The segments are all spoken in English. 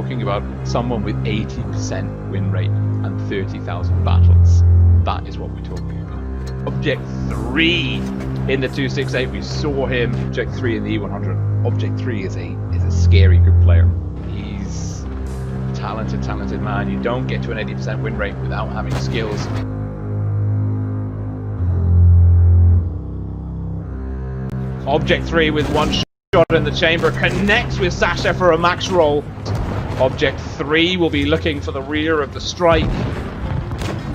talking about someone with 80% win rate and 30,000 battles. That is what we're talking about. Object 3 in the 268, we saw him. Object 3 in the E100. Object 3 is a scary good player. He's a talented man. You don't get to an 80% win rate without having skills. Object 3 with one shot in the chamber connects with Sasha for a max roll. Object 3 will be looking for the rear of the strike.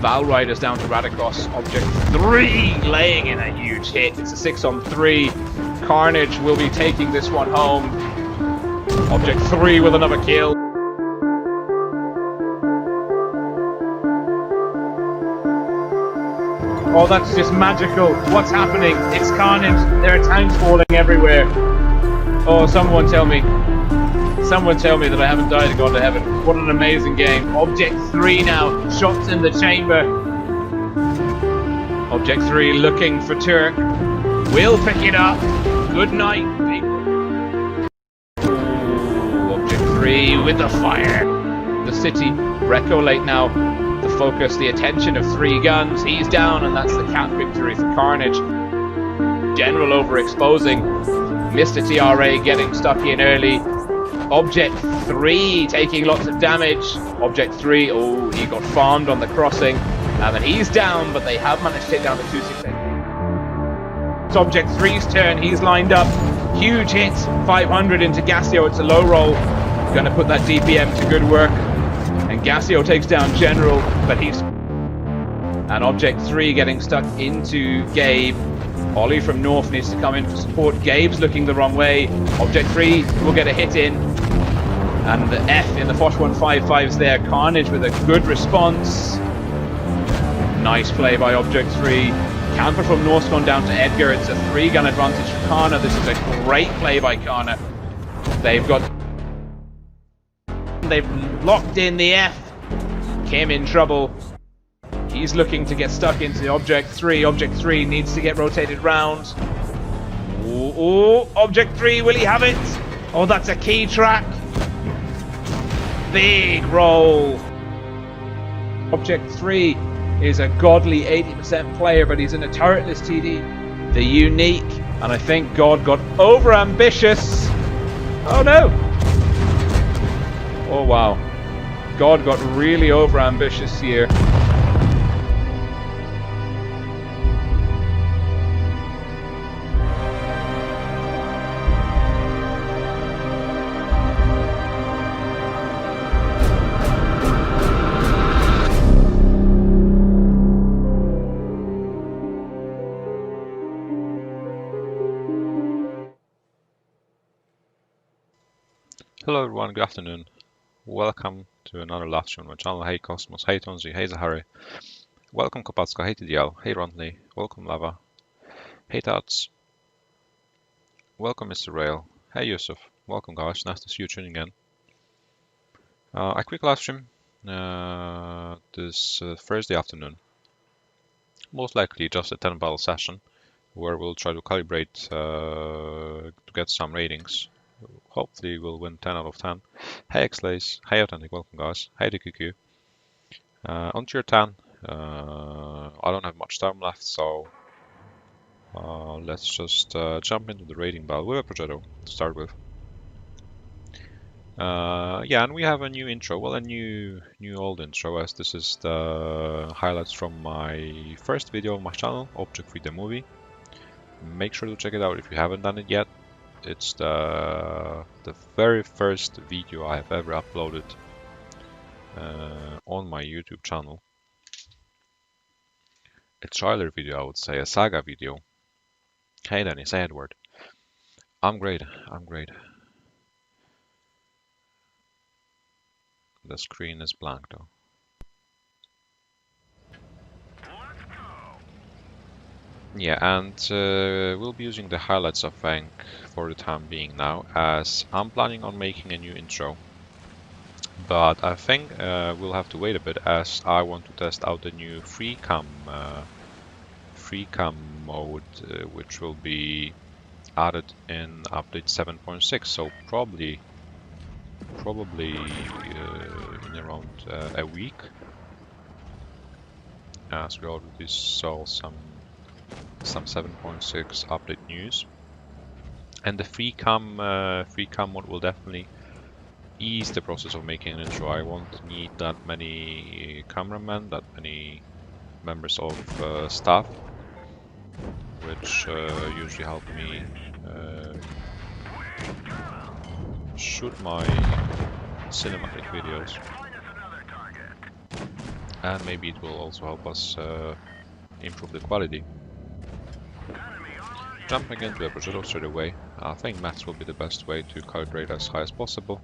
Val Riders down to Radicross. Object 3 laying in a huge hit. It's a 6-on-3. Carnage will be taking this one home. Object 3 with another kill. Oh, that's just magical. What's happening? It's Carnage. There are tanks falling everywhere. Oh, someone tell me that I haven't died and gone to heaven. What an amazing game. Object 3 now. Shots in the chamber. Object 3 looking for Turk. Will pick it up. Good night. Object 3 with the fire. The city. Recolate now. The focus, the attention of 3 guns. He's down, and that's the cat victory for Carnage. General overexposing. Mr. TRA getting stuck in early. Object 3 taking lots of damage. Object 3, oh, he got farmed on the crossing. And then he's down, but they have managed to take down the 268. It's Object 3's turn. He's lined up. Huge hit. 500 into Gassio. It's a low roll. Going to put that DPM to good work. And Gassio takes down General, but he's... And Object 3 getting stuck into Gabe. Ollie from North needs to come in for support. Gabe's looking the wrong way. Object 3 will get a hit in. And the F in the Foch 155's there. Carnage with a good response. Nice play by Object 3. Camper from North's gone down to Edgar. It's a 3-gun advantage for Kana. This is a great play by Kana. They've locked in the F. Kim in trouble. He's looking to get stuck into Object 3. Object 3 needs to get rotated round. Oh, Object 3, will he have it? Oh, that's a key track. Big roll. Object 3 is a godly 80% player, but he's in a turretless TD. The unique, and I think God got over ambitious. Oh no. Oh wow. God got really over ambitious here. Hello everyone, good afternoon. Welcome to another live stream on my channel. Hey Cosmos, hey Tonzi, hey Zahari. Welcome Kopacka, hey TDL, hey Rontley, welcome Lava. Hey Tats. Welcome Mr. Rail. Hey Yusuf, welcome guys, nice to see you tuning in. A quick live stream this Thursday afternoon. Most likely just a 10 battle session where we'll try to calibrate to get some ratings. Hopefully we'll win 10 out of 10. Hey Xlays, hey Authentic, welcome guys. Hey DQQ. On tier 10, I don't have much time left, so let's just jump into the rating battle with a Progetto to start with. Yeah, and we have a new intro, well a new old intro, as this is the highlights from my first video on my channel, Object 3 the movie. Make sure to check it out if you haven't done it yet. It's the very first video I have ever uploaded on my YouTube channel. A trailer video, I would say, a saga video. Hey Dennis, hey Edward. I'm great, I'm great. The screen is blank though. Yeah, and we'll be using the highlights, I think, for the time being now, as I'm planning on making a new intro. But I think we'll have to wait a bit, as I want to test out the new free cam mode, which will be added in update 7.6. So probably probably in around a week, as we already saw some 7.6 update news. And the free cam mode will definitely ease the process of making an intro. I won't need that many cameramen, that many members of staff, which usually help me shoot my cinematic videos. And maybe it will also help us improve the quality. Jumping into a Progetto straight away, I think max will be the best way to calibrate as high as possible.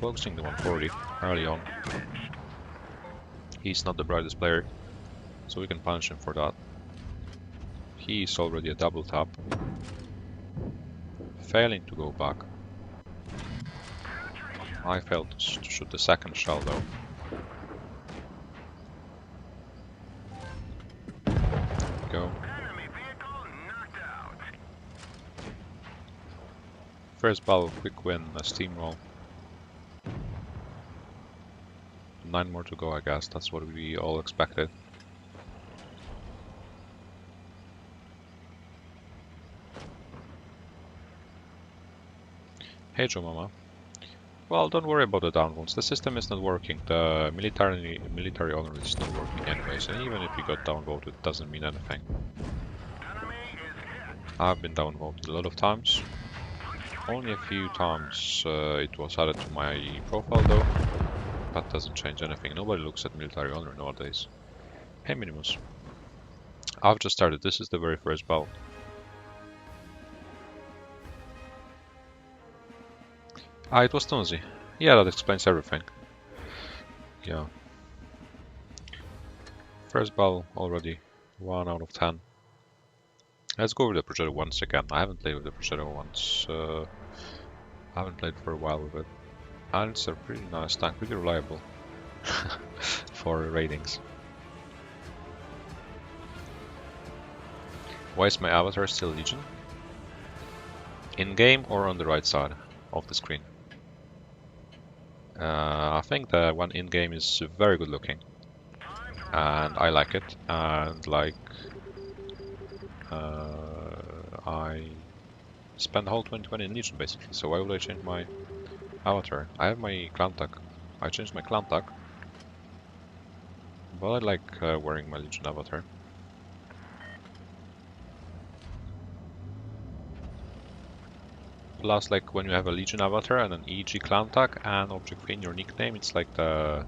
Focusing the 140 early on. He's not the brightest player, so we can punish him for that. He's already a double tap. Failing to go back. I failed to shoot the second shell though. Go. First battle, quick win, a steamroll. 9 more to go, I guess. That's what we all expected. Hey Joe Mama. Well, don't worry about the downvotes. The system is not working. The military honor is not working anyways, and even if you got downvoted, it doesn't mean anything. I've been downvoted a lot of times. Only a few times it was added to my profile though. That doesn't change anything. Nobody looks at military honor nowadays. Hey Minimus. I've just started. This is the very first battle. Ah, it was Tunzi. Yeah, that explains everything. Yeah. First battle already. 1 out of 10. Let's go with the Progetto once again. I haven't played with the Progetto once. I haven't played for a while with it. And it's a pretty nice tank, pretty reliable for ratings. Why is my avatar still Legion? In-game or on the right side of the screen? I think the one in-game is very good looking. And I like it. And like... I spent the whole 2020 in Legion basically, so why would I change my avatar? I have my clan tag. I changed my clan tag. But I like wearing my Legion avatar. Plus, like when you have a Legion avatar and an EG clan tag and object free in your nickname, it's like the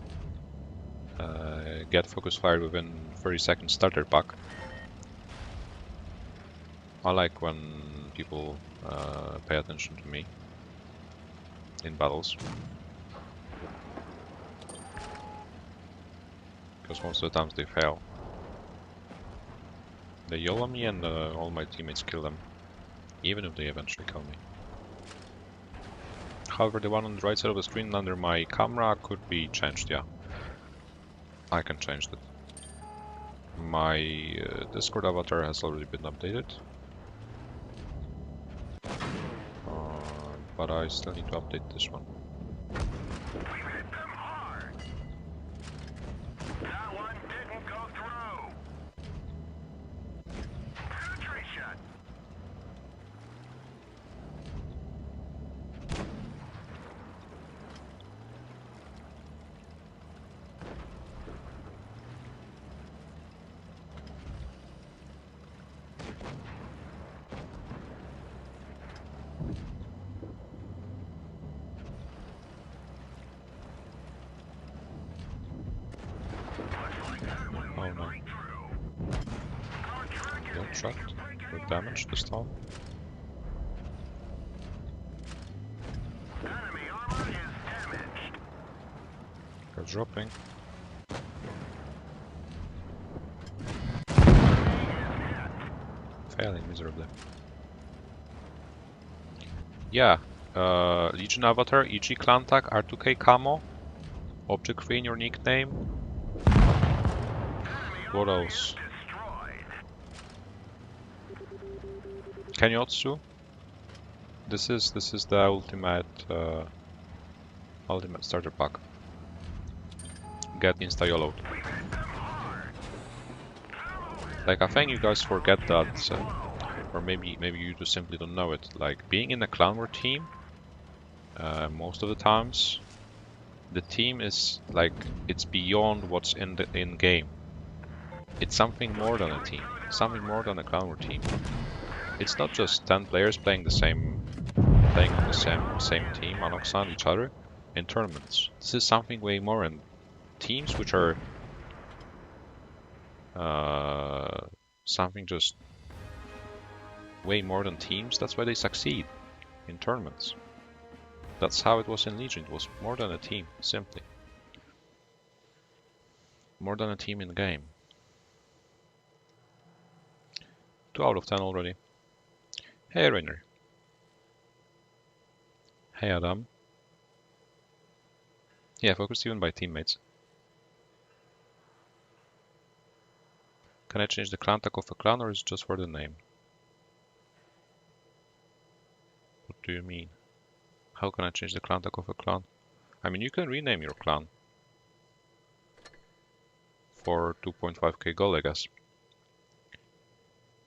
get focus fired within 30 seconds starter pack. I like when people pay attention to me in battles. Because most of the times they fail. They yell at me and all my teammates kill them. Even if they eventually kill me. However, the one on the right side of the screen under my camera could be changed, yeah. I can change that. My Discord avatar has already been updated. But I still need to update this one. Oh no. One shot with damage this time. They're dropping. Failing miserably. Yeah, Legion avatar, EG clan tag, R2K camo, object free in your nickname. What else? Kenyotsu. This is the ultimate Ultimate starter pack. Get insta-YOLO'd. Like, I think you guys forget that, or maybe you just simply don't know it. Like, being in a clan war team, most of the times, the team is like, it's beyond what's in game. It's something more than a team, something more than a clan war team. It's not just 10 players playing on the same team alongside each other in tournaments. This is something way more, and teams which are something just way more than teams. That's why they succeed in tournaments. That's how it was in Legion. It was more than a team, simply. More than a team in the game. 2 out of 10 already. Hey Rainer. Hey Adam. Yeah, focused even by teammates. Can I change the clan tag of a clan, or is it just for the name? What do you mean? How can I change the clan tag of a clan? I mean, you can rename your clan for 2.5k gold, I guess.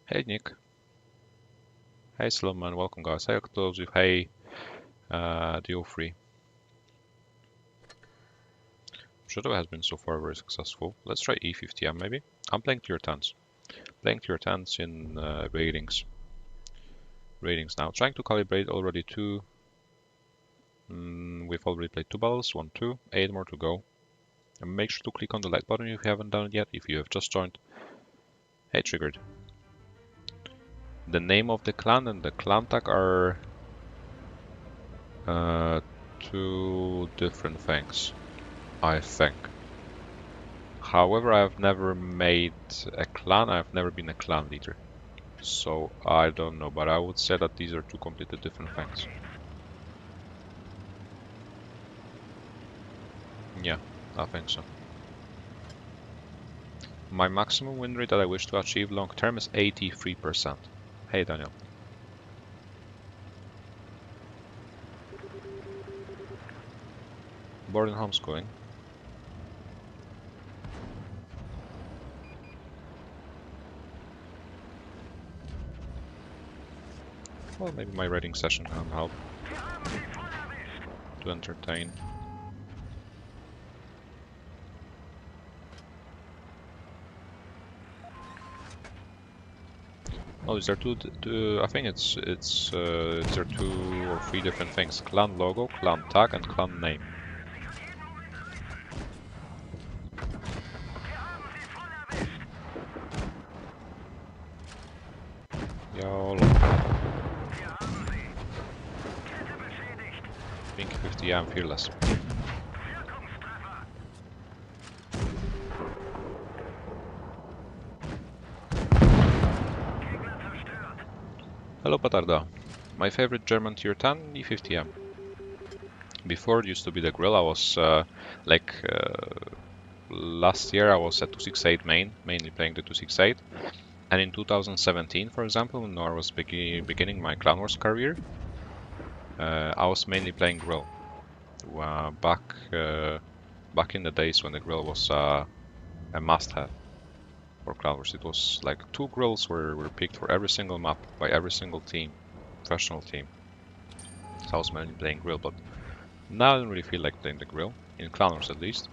Hey Nick. Hey Slowman, welcome guys. Hey Octosive, hey Dio3. Shadow has been so far very successful. Let's try E50M maybe. I'm playing tier 10s. Playing tier 10s in ratings. Ratings now. Trying to calibrate already 2. We've already played 2 battles, 1, 2, 8 more to go. And make sure to click on the like button if you haven't done it yet, if you have just joined. Hey Triggered. The name of the clan and the clan tag are 2 different things, I think. However, I've never made a clan, I've never been a clan leader. So I don't know, but I would say that these are 2 completely different things. Yeah, I think so. My maximum win rate that I wish to achieve long term is 83%. Hey Daniel. Boarding homeschooling. Well, maybe my raiding session can help to entertain. Oh, is there two? I think it's is there 2 or 3 different things: clan logo, clan tag, and clan name. YOLO. Pink 50, yeah, I'm fearless. Hello Patarda. My favorite German tier 10, E50M. Before it used to be the grill. I was last year I was at 268 mainly playing the 268. And in 2017, for example, when I was beginning my Clan Wars career, I was mainly playing grill. Back in the days when the grill was a must-have for Clan Wars. It was like 2 grills were picked for every single map by every single team, professional team. So I was mainly playing grill, but now I don't really feel like playing the grill, in Clan Wars at least.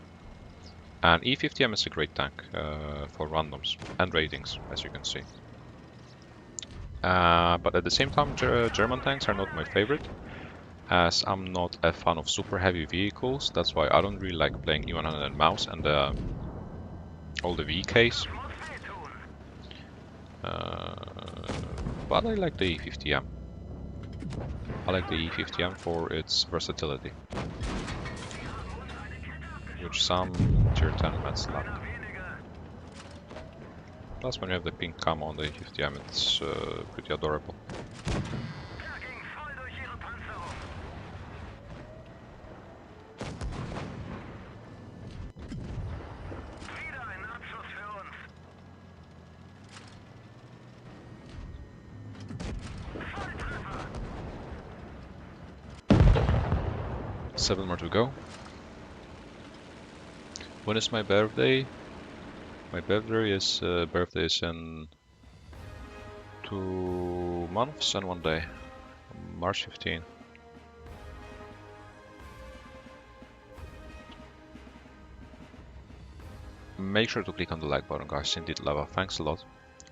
And E50M is a great tank for randoms and ratings, as you can see. But at the same time, German tanks are not my favorite, as I'm not a fan of super heavy vehicles. That's why I don't really like playing E100 and Mouse and all the VKs. But I like the E50M. I like the E50M for its versatility, which some tier 10 mats lack. Plus, when you have the pink camo on the E50M, it's pretty adorable. 7 more to go. When is my birthday? My birthday is in 2 months and 1 day. March 15. Make sure to click on the like button, guys. Indeed, Lava, thanks a lot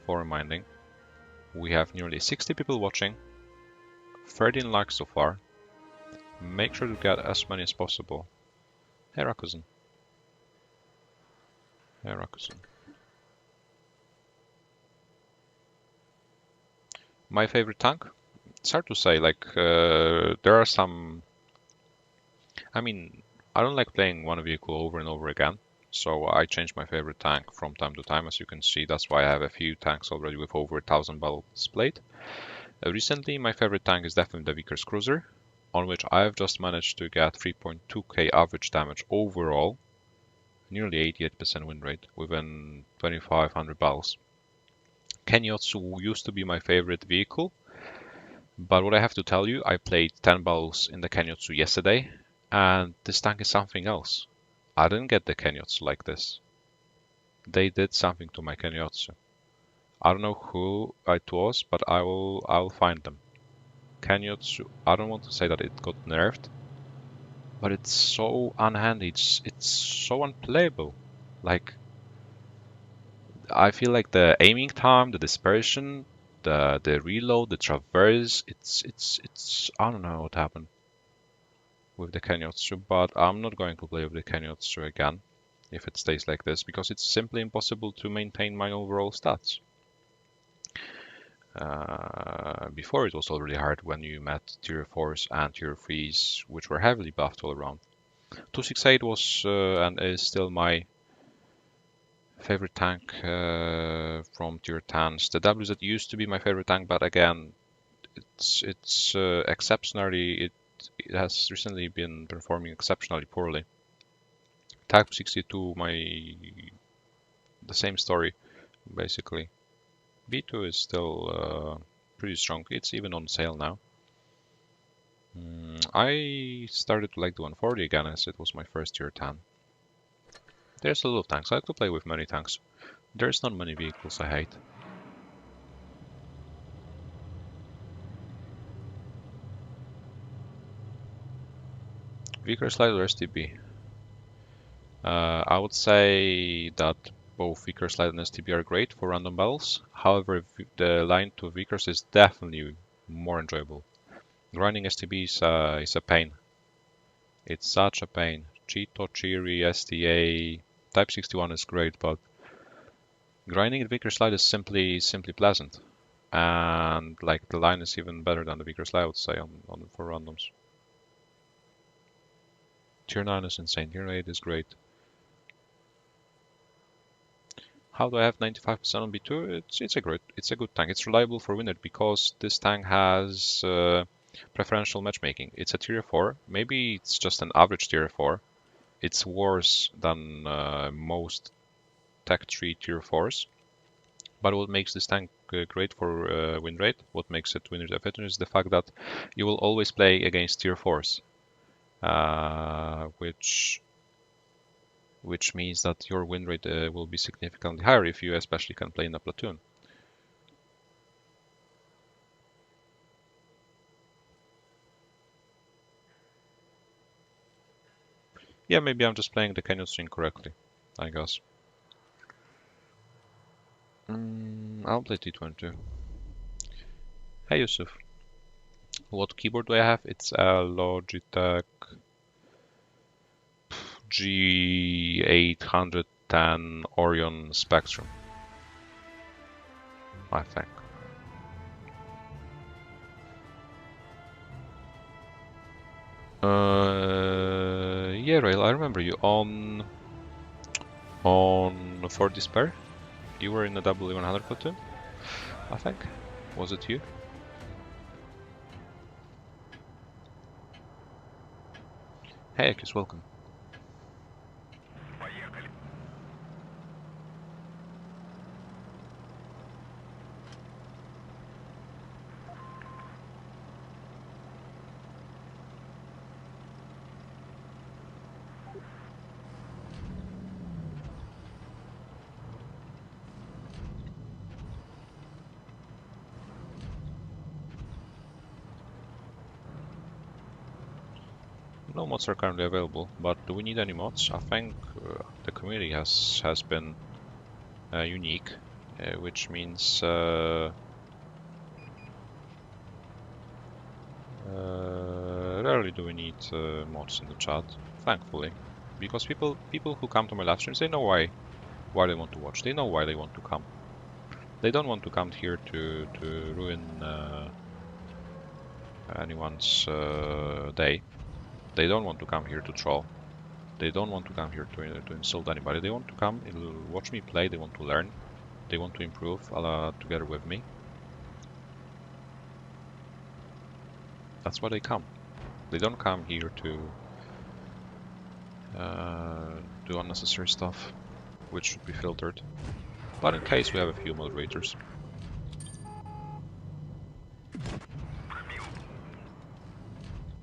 for reminding. We have nearly 60 people watching, 13 likes so far. Make sure to get as many as possible. Hey Rakuzen. Hey Rakuzen. My favorite tank? It's hard to say, like, there are some... I mean, I don't like playing one vehicle over and over again, so I change my favorite tank from time to time, as you can see. That's why I have a few tanks already with over 1000 battles displayed. Recently, my favorite tank is definitely the Vickers Cruiser, on which I've just managed to get 3.2k average damage overall, nearly 88% win rate within 2500 battles. Kenyotsu used to be my favorite vehicle, but what I have to tell you, I played 10 battles in the Kenyotsu yesterday, and this tank is something else. I didn't get the Kenyotsu like this. They did something to my Kenyotsu. I don't know who it was, but I'll find them. Kenyotsu, I don't want to say that it got nerfed, but it's so unhandy, it's so unplayable. Like, I feel like the aiming time, the dispersion, the reload, the traverse, it's I don't know what happened with the Kenyotsu, but I'm not going to play with the Kenyotsu again if it stays like this, because it's simply impossible to maintain my overall stats. Before it was already hard when you met tier 4s and tier 3s, which were heavily buffed all around. 268 was and is still my favorite tank from tier 10s. The WZ used to be my favorite tank, but again, it's exceptionally, it has recently been performing exceptionally poorly. Type 62, the same story, basically. B2 is still pretty strong. It's even on sale now. I started to like the 140 again, as it was my first tier 10. There's a lot of tanks. I like to play with many tanks. There's not many vehicles I hate. Vickers Light or STB? I would say that both Vickers Light and STB are great for random battles. However, the line to Vickers is definitely more enjoyable. Grinding STB is a pain. It's such a pain. Cheeto, Cheery, STA, Type 61 is great, but grinding at Vickers Light is simply pleasant. And like the line is even better than the Vickers Light, I would say, for randoms. Tier 9 is insane. Tier 8 is great. How do I have 95% on B2? It's a good tank. It's reliable for winner because this tank has preferential matchmaking. It's a tier 4. Maybe it's just an average tier 4. It's worse than most Tech 3 tier 4s. But what makes this tank great for win rate, what makes it win rate effective, is the fact that you will always play against tier 4s, which means that your win rate will be significantly higher if you especially can play in a platoon. Yeah, maybe I'm just playing the Kenyotsu incorrectly, I guess. I'll play T22. Hey Yusuf. What keyboard do I have? It's a Logitech G810 Orion Spectrum, I think. Yeah, Rail, I remember you on For Despair. You were in the W100 platoon, I think. Was it you? Hey, Akis, welcome. No mods are currently available, but do we need any mods? I think the community has been unique, which means rarely do we need mods in the chat, thankfully, because people who come to my live streams, they know why they want to watch. They know why they want to come. They don't want to come here to ruin anyone's day. They don't want to come here to troll. They don't want to come here to insult anybody. They want to come, watch me play. They want to learn. They want to improve together with me. That's why they come. They don't come here to do unnecessary stuff, which should be filtered. But in case we have a few moderators.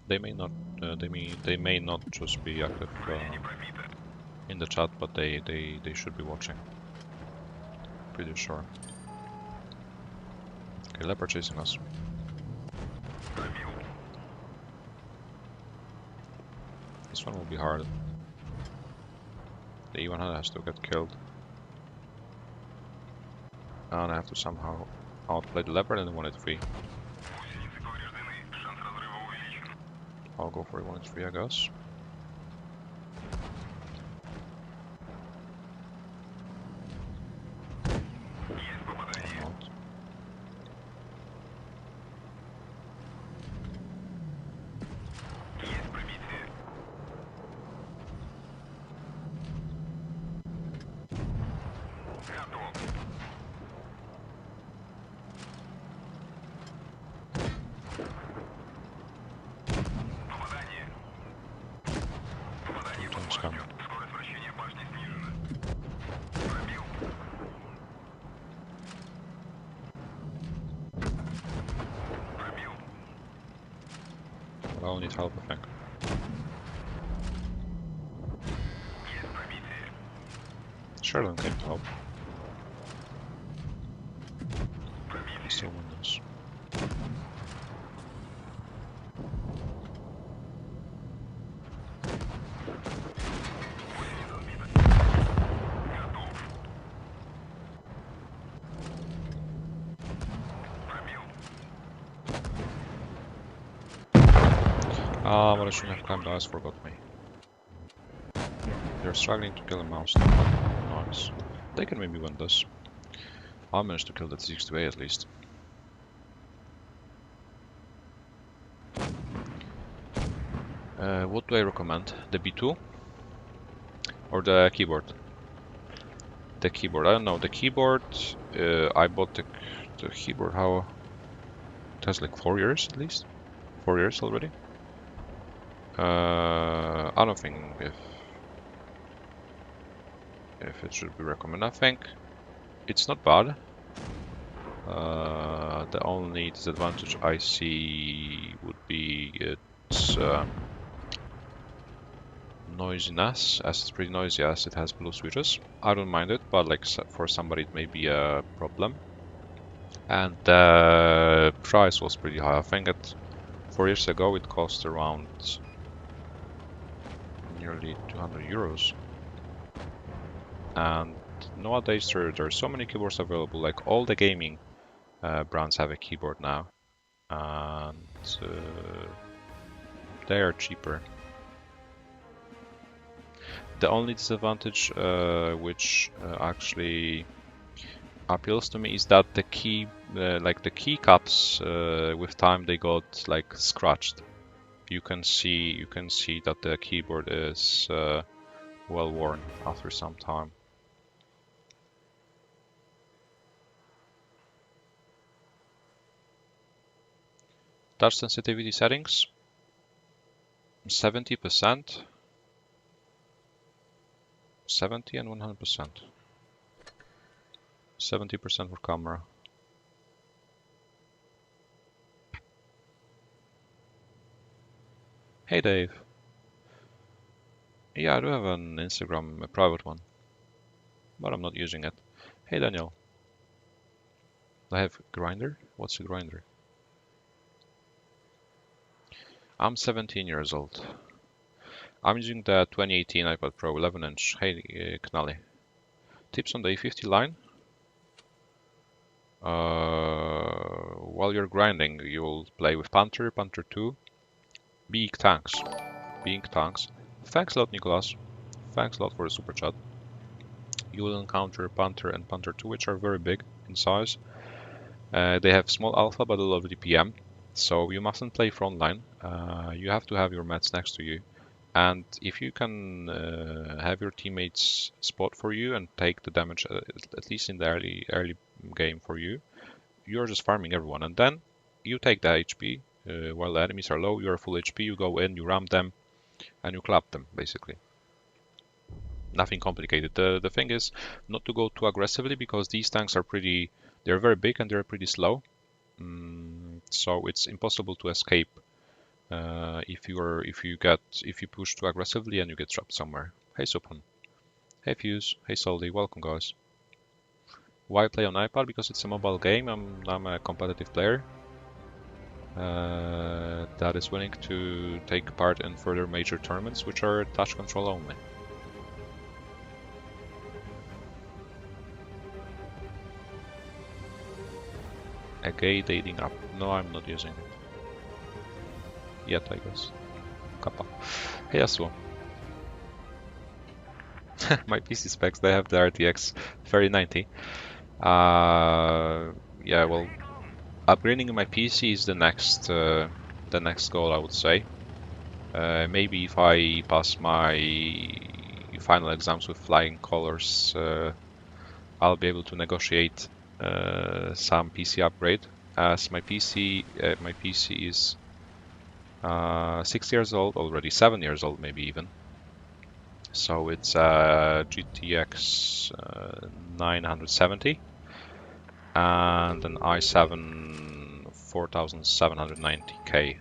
They may not. They may not just be active in the chat, but they should be watching. Pretty sure. Okay, leopard chasing us. This one will be hard. The E100 has to get killed. And I have to somehow outplay the leopard and the 183. I'll go for the 183, I guess. I'll need help, I think. Sherlin came to help. Still windows. But I shouldn't have climbed the ice, forgot me. They're struggling to kill a mouse now. Nice. They can maybe win this. I managed to kill that 6-2A at least. What do I recommend? The B2? Or the keyboard? The keyboard, I don't know. The keyboard, I bought the keyboard, how? It has like 4 years at least? 4 years already? I don't think if it should be recommended. I think it's not bad. The only disadvantage I see would be its noisiness, as it's pretty noisy as it has blue switches. I don't mind it, but like for somebody it may be a problem. And the price was pretty high. I think 4 years ago it cost around nearly 200 euros. And nowadays there are so many keyboards available, like all the gaming brands have a keyboard now, and they are cheaper. The only disadvantage which actually appeals to me is that the like the keycaps with time they got like scratched. You can see that the keyboard is well worn after some time. Touch sensitivity settings 70%, 70 and 100%. 70% for camera. Hey Dave. Yeah, I do have an Instagram, a private one, but I'm not using it. Hey Daniel. I have Grindr? What's a Grindr? I'm 17 years old. I'm using the 2018 iPad Pro 11-inch. Hey, Knally. Tips on the A50 line? While you're grinding, you'll play with Panther, Panther 2, big tanks. Thanks a lot, Nicholas. Thanks a lot for the super chat. You will encounter Panther and Panther 2, which are very big in size. They have small alpha but a lot of DPM, so you mustn't play frontline. You have to have your mats next to you. And if you can have your teammates spot for you and take the damage, at least in the early game for you, you're just farming everyone. And then you take the HP, while the enemies are low, you're full HP, you go in, you ram them, and you clap them, basically. Nothing complicated. The thing is not to go too aggressively, because these tanks are they're very big and they're pretty slow. So it's impossible to escape if you push too aggressively and you get trapped somewhere. Hey Suphan. Hey Fuse. Hey Soldy. Welcome, guys. Why play on iPad? Because it's a mobile game. I'm a competitive player that is willing to take part in further major tournaments, which are touch control only. A gay dating app. No, I'm not using it. Yet, I guess. Kappa. Hey Yasuo. My PC specs, they have the RTX 3090. Yeah, well, upgrading my PC is the next goal, I would say. Maybe if I pass my final exams with flying colors, I'll be able to negotiate some PC upgrade. As my PC is 6 years old already, 7 years old maybe even. So it's a GTX 970 and an i7 4790K.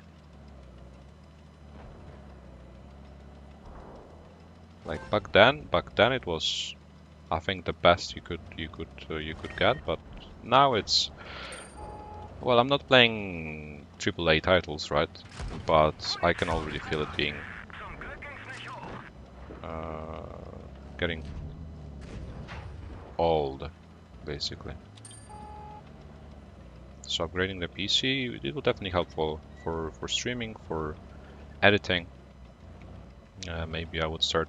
Like back then it was, I think, the best you could get, but now it's, well, I'm not playing AAA titles, right? But I can already feel it being getting old, basically. So upgrading the PC, it will definitely help for streaming, for editing. Maybe I would start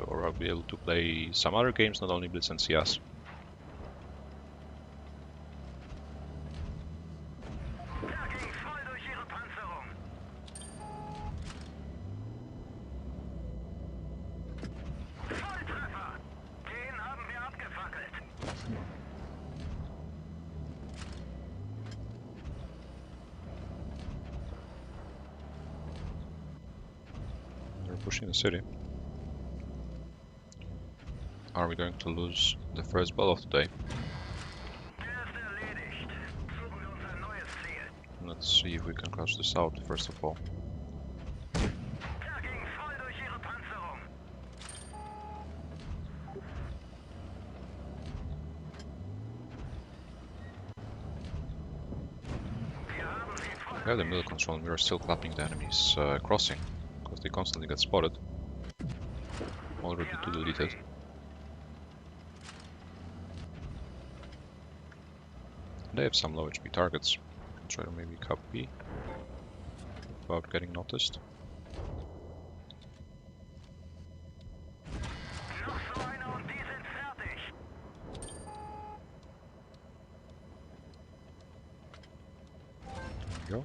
or I'll be able to play some other games, not only Blitz and CS. They're pushing the city. Are we going to lose the first ball of the day? Let's see if we can crush this out first of all. We have the middle control and we are still clapping the enemies crossing, because they constantly get spotted. Already too deleted. They have some low HP targets. I'll try to maybe copy without getting noticed. There we go.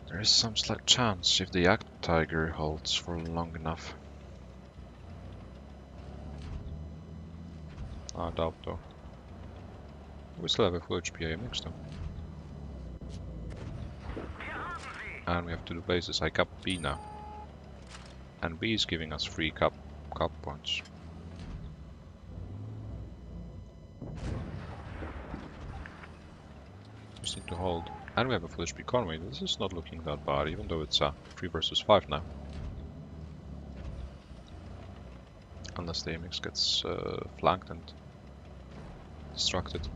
There is some slight chance if the Yak Tiger holds for long enough. I doubt though. We still have a full HP AMX though. And we have to do bases. I cap B now. And B is giving us free cap points. Just need to hold. And we have a full HP Conway. This is not looking that bad, even though it's 3 versus 5 now. Unless the AMX gets flanked and distracted.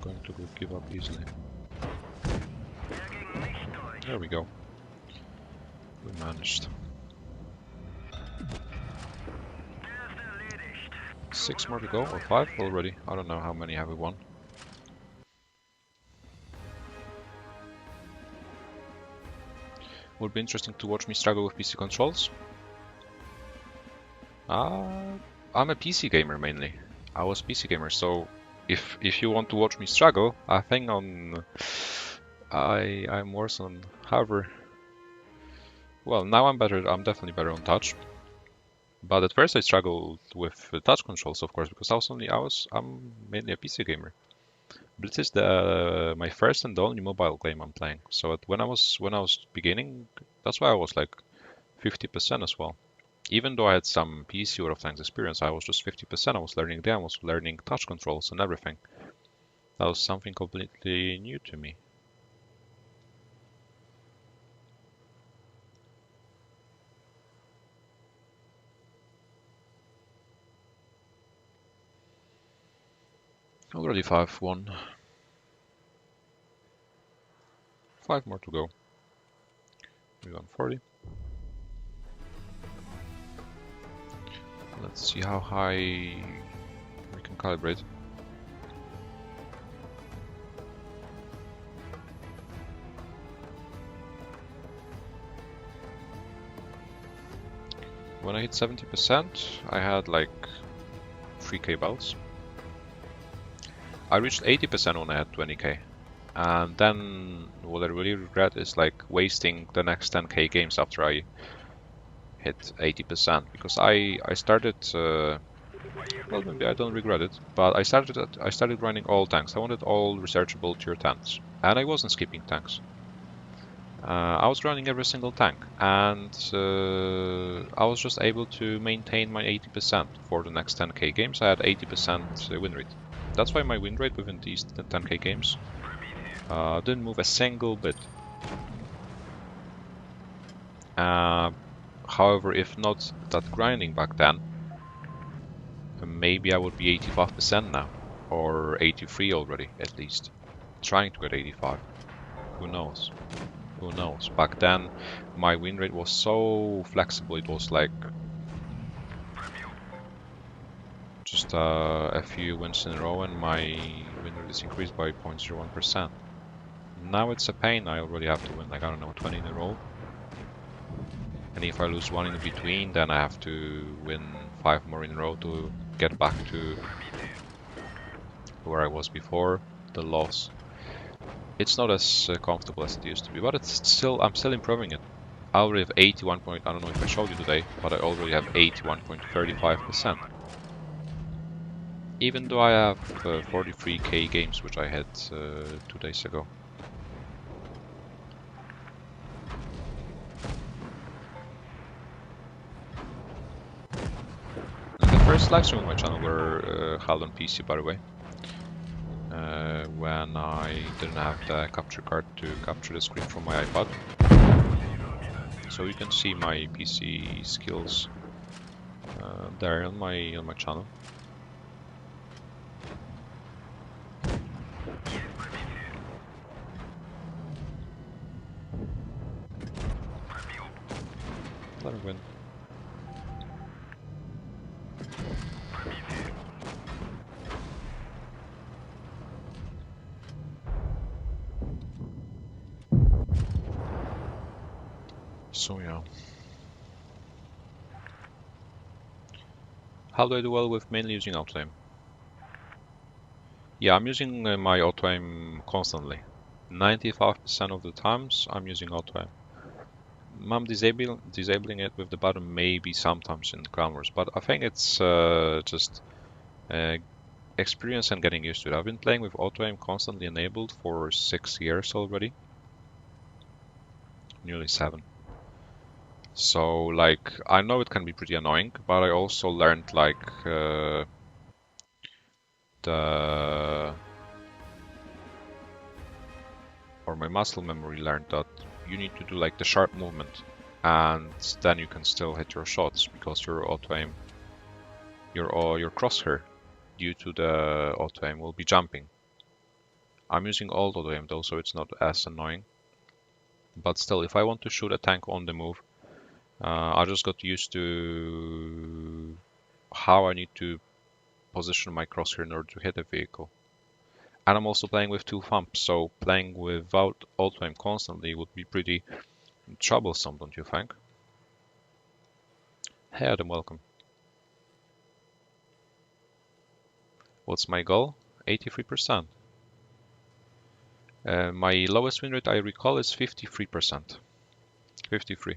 not going to give up easily. There we go. We managed. 6 more to go, or 5 already. I don't know how many have we won. Would be interesting to watch me struggle with PC controls. I'm a PC gamer mainly. I was PC gamer, so if you want to watch me struggle, I think I'm worse on. However, well, now I'm better. I'm definitely better on touch. But at first I struggled with the touch controls, of course, because I'm mainly a PC gamer. Blitz is my first and only mobile game I'm playing. So when I was beginning, that's why I was like 50% as well. Even though I had some PC World of Tanks experience, I was just 50%. I was learning them, I was learning touch controls and everything. That was something completely new to me. Already 5-1. 5 more to go. We won 40. Let's see how high we can calibrate. When I hit 70%, I had like 3k belts. I reached 80% when I had 20k. And then what I really regret is like wasting the next 10k games after I hit 80%, because I started well, maybe I don't regret it, but I started running all tanks. I wanted all researchable tier 10s, and I wasn't skipping tanks. I was running every single tank, and I was just able to maintain my 80% for the next 10k games. I had 80% win rate. That's why my win rate within these 10k games didn't move a single bit. However, if not that grinding back then, maybe I would be 85% now, or 83 already at least. Trying to get 85. Who knows? Who knows? Back then, my win rate was so flexible. It was like just a few wins in a row, and my win rate is increased by 0.01%. Now it's a pain. I already have to win, like, I don't know, 20 in a row. And if I lose one in between, then I have to win 5 more in a row to get back to where I was before the loss. It's not as comfortable as it used to be, but I'm still improving it. I already have 81 point, I don't know if I showed you today, but I already have 81.35%. Even though I have 43k games, which I had 2 days ago. And the first live stream on my channel were held on PC, by the way. When I didn't have the capture card to capture the screen from my iPad. So you can see my PC skills there on my channel. Let me win. So yeah. How do I do well with mainly using auto aim? Yeah, I'm using my auto aim constantly. 95% of the times I'm using auto aim. I'm disabling it with the button maybe sometimes in Clan Wars, but I think it's just experience and getting used to it. I've been playing with auto aim constantly enabled for 6 years already. Nearly 7. So, like, I know it can be pretty annoying, but I also learned, like, my muscle memory learned that you need to do, like, the sharp movement, and then you can still hit your shots, because your auto aim, your crosshair, due to the auto aim, will be jumping. I'm using auto aim though, so it's not as annoying. But still, if I want to shoot a tank on the move, I just got used to how I need to position my crosshair in order to hit a vehicle. And I'm also playing with two thumps, so playing without auto aim constantly would be pretty troublesome, don't you think? Hey Adam, welcome. What's my goal? 83%. My lowest win rate I recall is 53%. 53.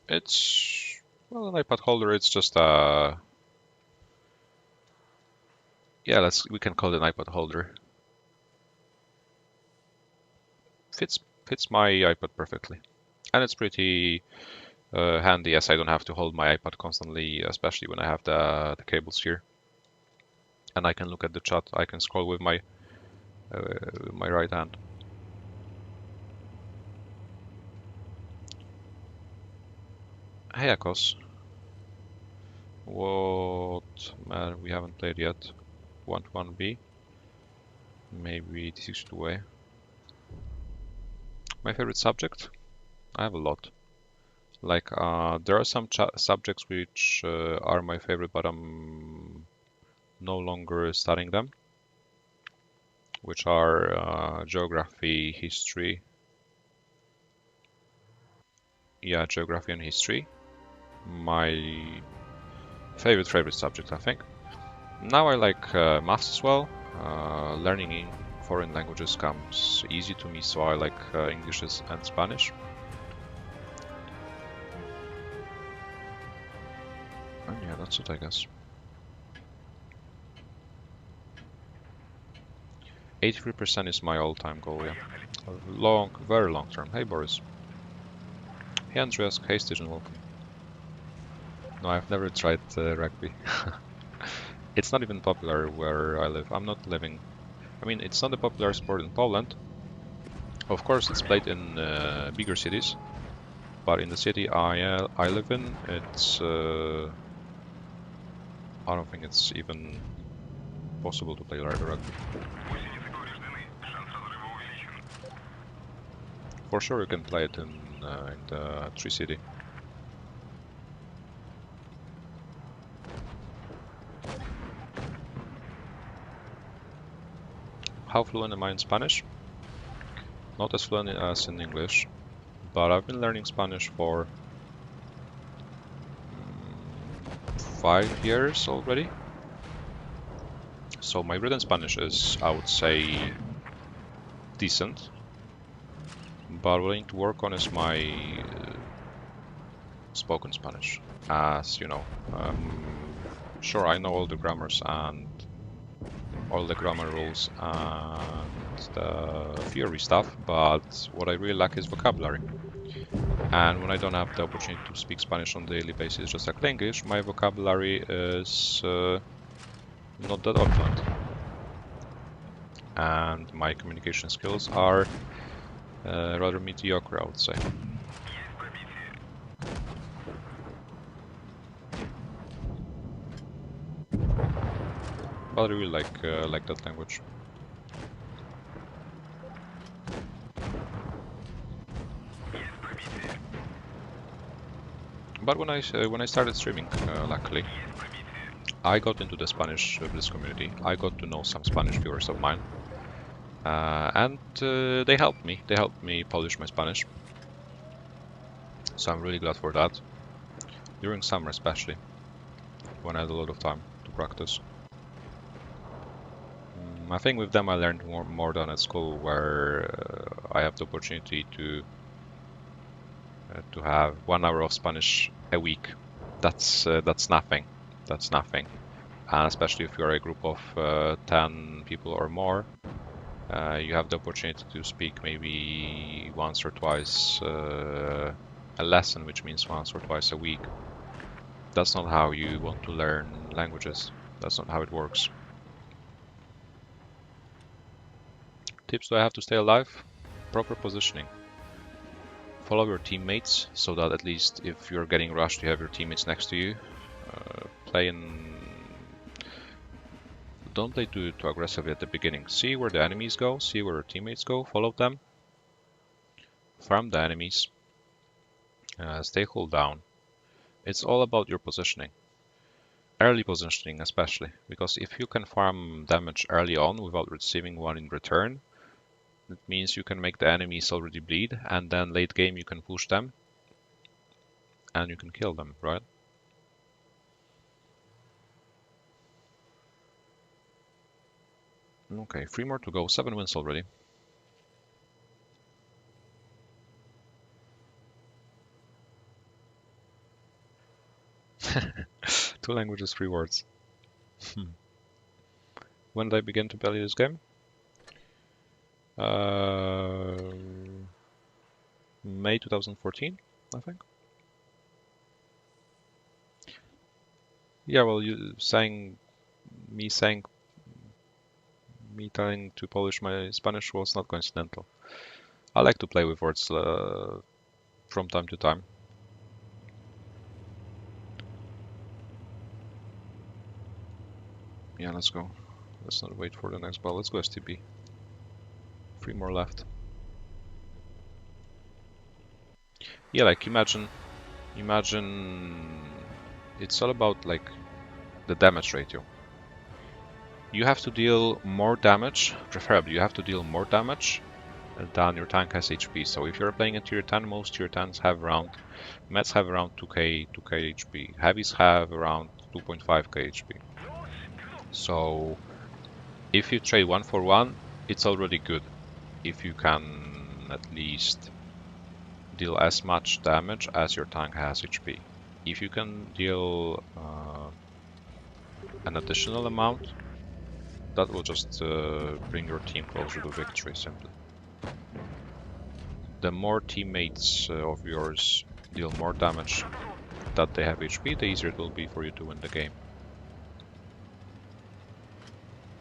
It's, well, an iPad holder, it's just a... Yeah, we can call it an iPad holder. Fits my iPad perfectly. And it's pretty handy, as I don't have to hold my iPad constantly, especially when I have the cables here. And I can look at the chat. I can scroll with my right hand. Hey Akos. What we haven't played yet? 1-1B. Maybe D62A. My favorite subject? I have a lot. Like, there are some subjects which are my favorite, but I'm no longer studying them, which are geography, history. Yeah, geography and history. My favorite subject, I think. Now I like maths as well. Learning in foreign languages comes easy to me, so I like English and Spanish. And yeah, that's it, I guess. 83% is my all-time goal, yeah. Very long term. Hey Boris. Hey Andreas, hey Station, welcome. No, I've never tried rugby. It's not even popular where I live. I'm not living... I mean, it's not a popular sport in Poland. Of course, it's played in bigger cities. But in the city I live in, it's... I don't think it's even possible to play rugby. For sure you can play it in the Tree City. How fluent am I in Spanish? Not as fluent as in English, but I've been learning Spanish for 5 years already. So my written Spanish is, I would say, decent. But what I need to work on is my spoken Spanish. As you know, sure, I know all the grammars and all the grammar rules and the theory stuff, but what I really lack is vocabulary. And when I don't have the opportunity to speak Spanish on a daily basis, just like English, my vocabulary is not that opulent. And my communication skills are rather mediocre, I would say. But I really like that language. But when I started streaming, luckily, I got into the Spanish Blitz community. I got to know some Spanish viewers of mine, and they helped me. They helped me polish my Spanish. So I'm really glad for that. During summer, especially, when I had a lot of time to practice. I think with them I learned more than at school, where I have the opportunity to have 1 hour of Spanish a week. That's nothing. That's nothing. And especially if you're a group of 10 people or more, you have the opportunity to speak maybe once or twice a lesson, which means once or twice a week. That's not how you want to learn languages. That's not how it works. Tips do I have to stay alive? Proper positioning. Follow your teammates, so that at least if you're getting rushed, you have your teammates next to you. Play in don't they do it too aggressively at the beginning. See where the enemies go, see where your teammates go, follow them, farm the enemies, stay hull down. It's all about your positioning. Early positioning especially, because if you can farm damage early on without receiving one in return, it means you can make the enemies already bleed, and then late game you can push them and you can kill them, right? Okay, 3 more to go, 7 wins already. Two languages, 3 words. When did I begin to play this game? May 2014, I think. Yeah, well, me telling to polish my Spanish was not coincidental. I like to play with words from time to time. Yeah, let's go. Let's not wait for the next ball. Let's go STB. 3 more left. Yeah, like imagine it's all about like the damage ratio. You have to deal more damage, preferably you have to deal more damage than your tank has HP. So if you're playing a tier 10, most tier 10s have around, meds have around 2k HP. Heavies have around 2.5k HP. So if you trade 1 for 1, it's already good. If you can at least deal as much damage as your tank has HP. If you can deal an additional amount, that will just bring your team closer to victory, simply. The more teammates of yours deal more damage that they have HP, the easier it will be for you to win the game.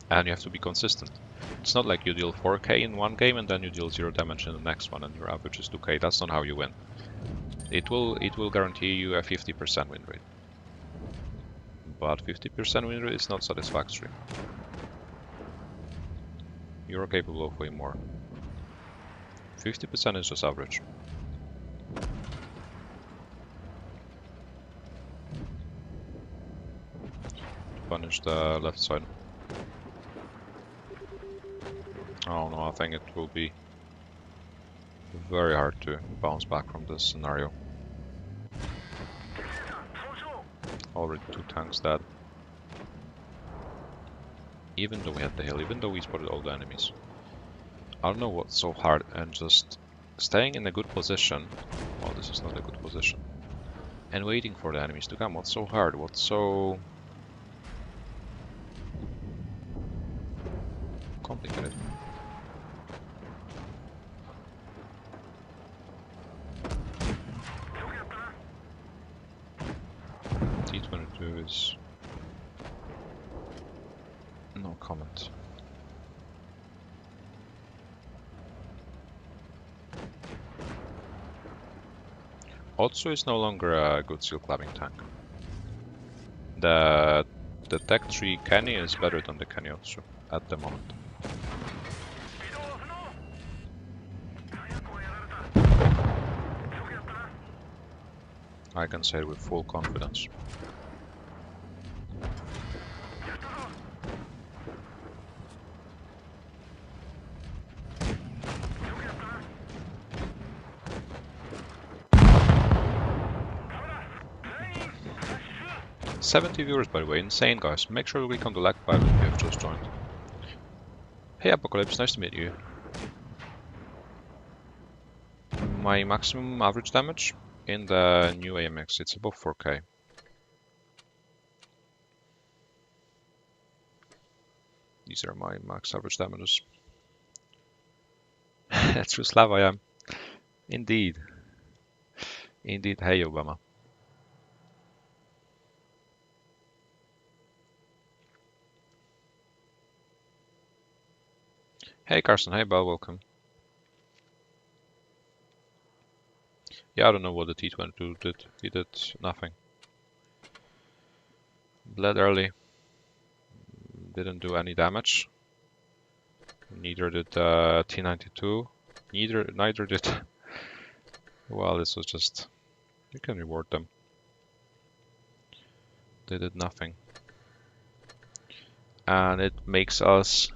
And you have to be consistent. It's not like you deal 4k in one game and then you deal 0 damage in the next one and your average is 2k. That's not how you win. It will guarantee you a 50% win rate. But 50% win rate is not satisfactory. You're capable of way more. 50% is just average. Punish the left side. Oh no, I think it will be very hard to bounce back from this scenario. Already 2 tanks dead. Even though we had the hill, even though we spotted all the enemies. I don't know what's so hard, and just staying in a good position. Well, this is not a good position. And waiting for the enemies to come. What's so hard? What's so complicated? T22 is no comment. Otsu is no longer a good seal clapping tank. The Tech 3 Kenny is better than the Kenny Otsu at the moment. I can say it with full confidence. $70 viewers, by the way, insane, guys. Make sure to click on the like button if you have just joined. Hey Apocalypse, nice to meet you. My maximum average damage in the new AMX, it's above 4k. These are my max average damages. True Slav I am. Indeed. Indeed, hey Obama. Hey Carson, hey Bell, welcome. Yeah, I don't know what the T22 did. He did nothing. Bled early. didn't do any damage. Neither did T92. Neither did. Well, this was just. You can reward them. They did nothing, and it makes us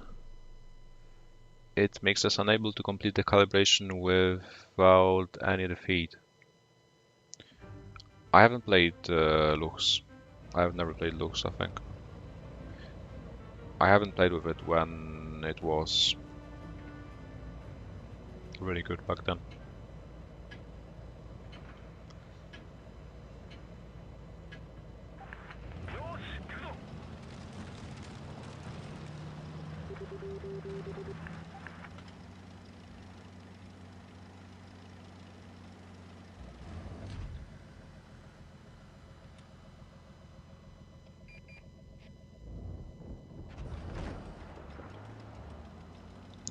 unable to complete the calibration without any defeat. I haven't played Lux. I have never played Lux, I think. I haven't played with it when it was really good back then.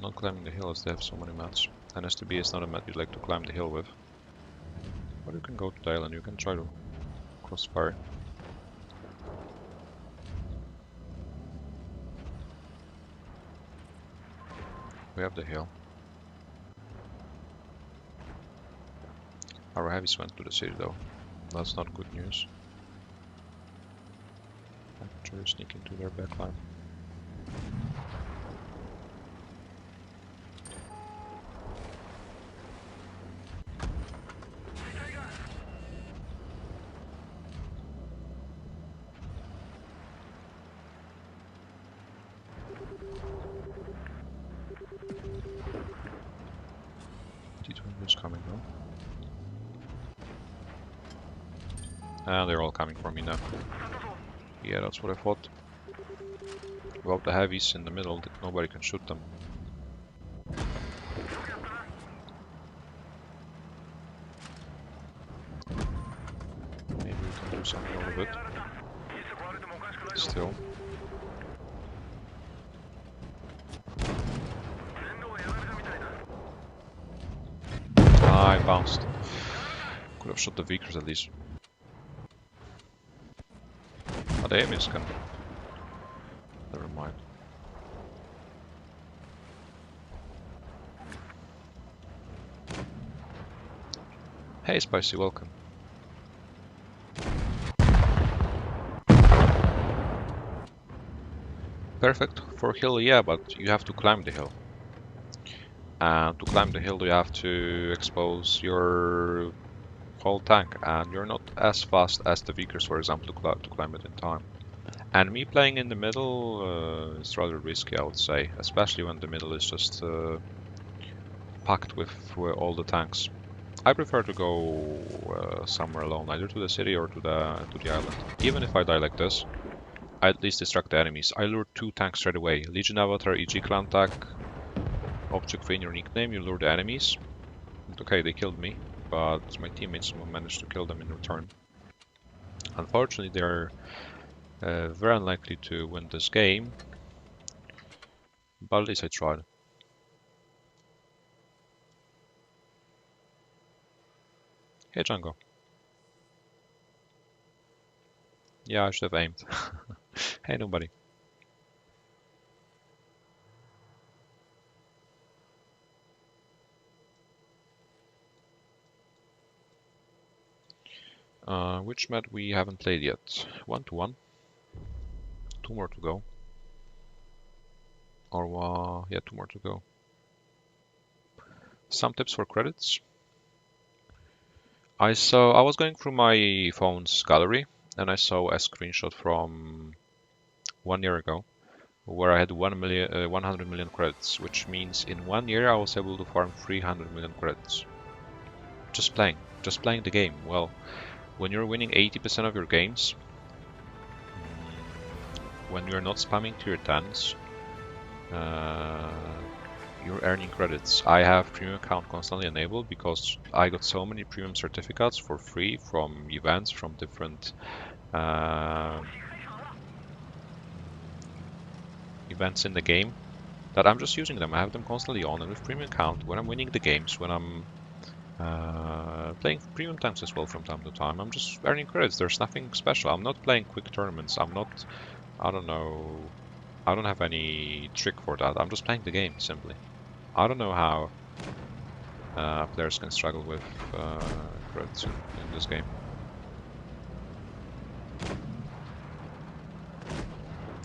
Not climbing the hill as they have so many mats. And STB is not a mat you'd like to climb the hill with. But you can go to the island, you can try to crossfire. We have the hill. Our heavies went to the city though. That's not good news. I can try to sneak into their backline. T20 is coming now. And they're all coming for me now. Yeah, that's what I thought. Without the heavies in the middle, nobody can shoot them. Maybe we can do something out of it. Still. I bounced. Could have shot the Vikers at least. Oh, the aim is gone. Never mind. Hey Spicy, welcome. Perfect for hill, yeah, but you have to climb the hill. And to climb the hill you have to expose your whole tank, and you're not as fast as the Vikers, for example, to climb it in time. And me playing in the middle is rather risky, I would say, especially when the middle is just packed with all the tanks. I prefer to go somewhere alone, either to the city or to the island. Even if I die like this, I at least distract the enemies. I lured 2 tanks straight away. Legion Avatar, EG Clan Tag, object in your nickname, you lure the enemies. Okay, they killed me, but my teammates managed to kill them in return. Unfortunately, they're very unlikely to win this game, but at least I tried. Hey Django. Yeah, I should have aimed. Hey nobody. Which map we haven't played yet? 1-1. 2 more to go. Or yeah, 2 more to go. Some tips for credits. I was going through my phone's gallery and I saw a screenshot from 1 year ago where I had 100 million credits, which means in 1 year I was able to farm 300 million credits. Just playing the game. Well, when you're winning 80% of your games, when you're not spamming tier 10s, you're earning credits. I have premium account constantly enabled because I got so many premium certificates for free from events, from different events in the game, that I'm just using them. I have them constantly on, and with premium account, when I'm winning the games, when I'm playing premium tanks as well from time to time, I'm just earning credits. There's nothing special. I'm not playing quick tournaments. I'm not, I don't know, I don't have any trick for that. I'm just playing the game, simply. I don't know how players can struggle with credits in this game.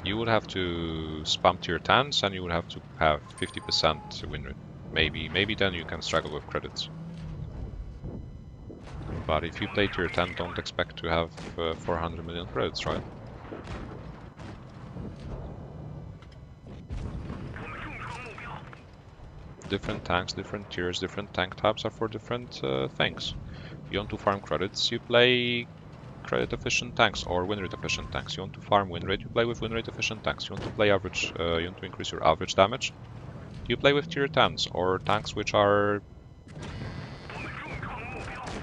You would have to spam tier 10s and you would have to have 50% win rate. Maybe then you can struggle with credits. But if you play tier 10, don't expect to have 400 million credits, right? Different tanks, different tiers, different tank types are for different things. You want to farm credits, you play credit efficient tanks or win rate efficient tanks. You want to farm win rate, you play with win rate efficient tanks. You want to play average, you want to increase your average damage, you play with tier 10s or tanks which are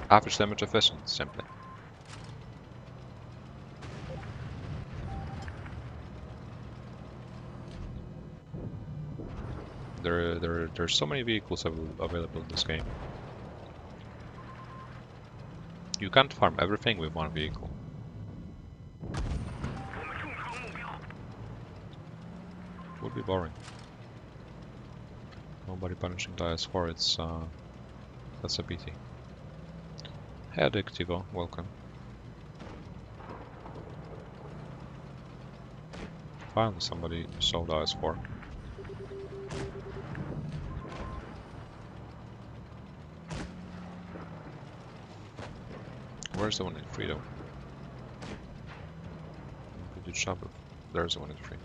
average damage efficient, simply. There's so many vehicles available in this game. You can't farm everything with one vehicle. Would be boring. Nobody punishing the IS-4, it's that's a pity. Hey Addictivo, welcome. Finally somebody sold IS-4. Where's the one in free though? Untitled Chapter. There's the one in free.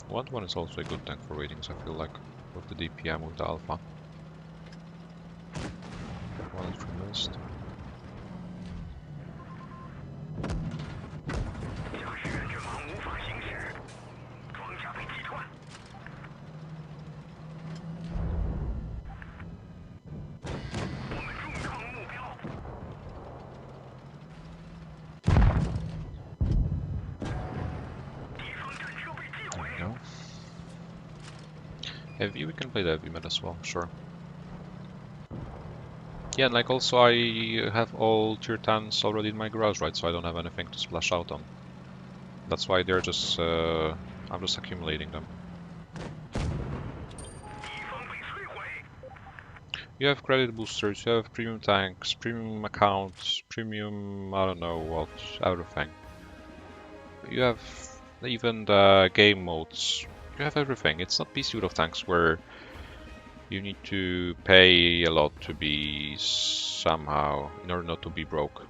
One is also a good tank for ratings, I feel like, with the DPM, with the alpha. One is from list. Heavy, we can play the heavy meta as well, sure. Yeah, and like also I have all tier 10s already in my garage, right? So I don't have anything to splash out on. That's why they're just, I'm just accumulating them. You have credit boosters, you have premium tanks, premium accounts, premium, I don't know what, everything. You have even the game modes. You have everything. It's not PC World of Tanks where you need to pay a lot to be somehow, in order not to be broke.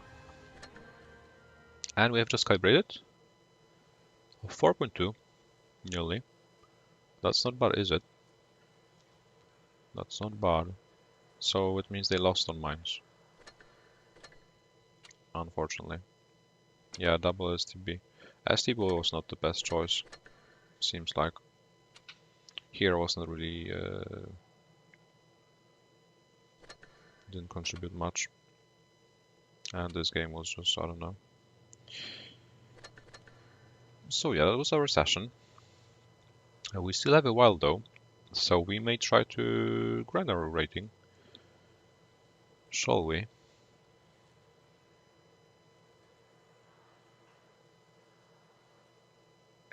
And we have just calibrated. 4.2, nearly. That's not bad, is it? That's not bad. So it means they lost on mines. Unfortunately. Yeah, double STB. STB was not the best choice, seems like. Here wasn't really... didn't contribute much. And this game was just, I don't know. So yeah, that was our session. We still have a while though, so we may try to grind our rating. Shall we?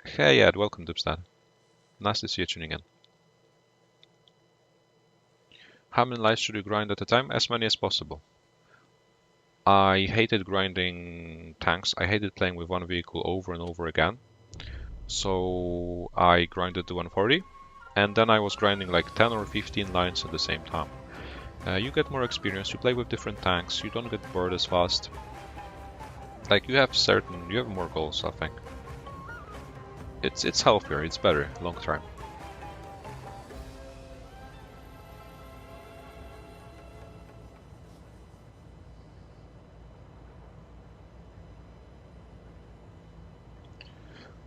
Hey Ed, welcome Dipstat. Nice to see you tuning in. How many lives should you grind at a time? As many as possible. I hated grinding tanks. I hated playing with one vehicle over and over again. So I grinded to 140, and then I was grinding like 10 or 15 lines at the same time. You get more experience, you play with different tanks, you don't get bored as fast. Like you have more goals, I think. It's healthier, it's better long term.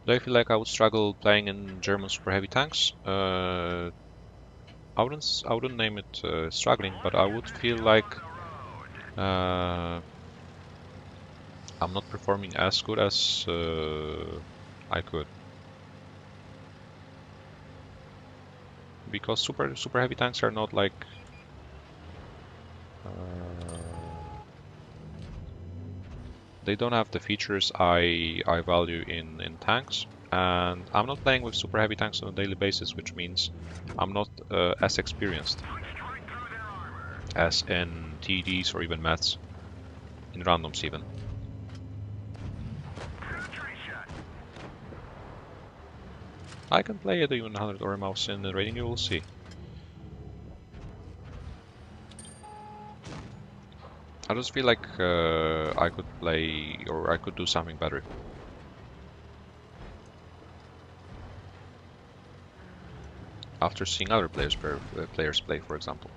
Do I feel like I would struggle playing in German super heavy tanks? I wouldn't name it struggling, but I would feel like I'm not performing as good as I could. Because super heavy tanks are not like They don't have the features I value in tanks, and I'm not playing with super heavy tanks on a daily basis, which means I'm not as experienced as in TDs or even mets, in randoms even. I can play it even 100 or mouse in the rating, you will see. I just feel like I could play, or I could do something better. After seeing other players play, for example,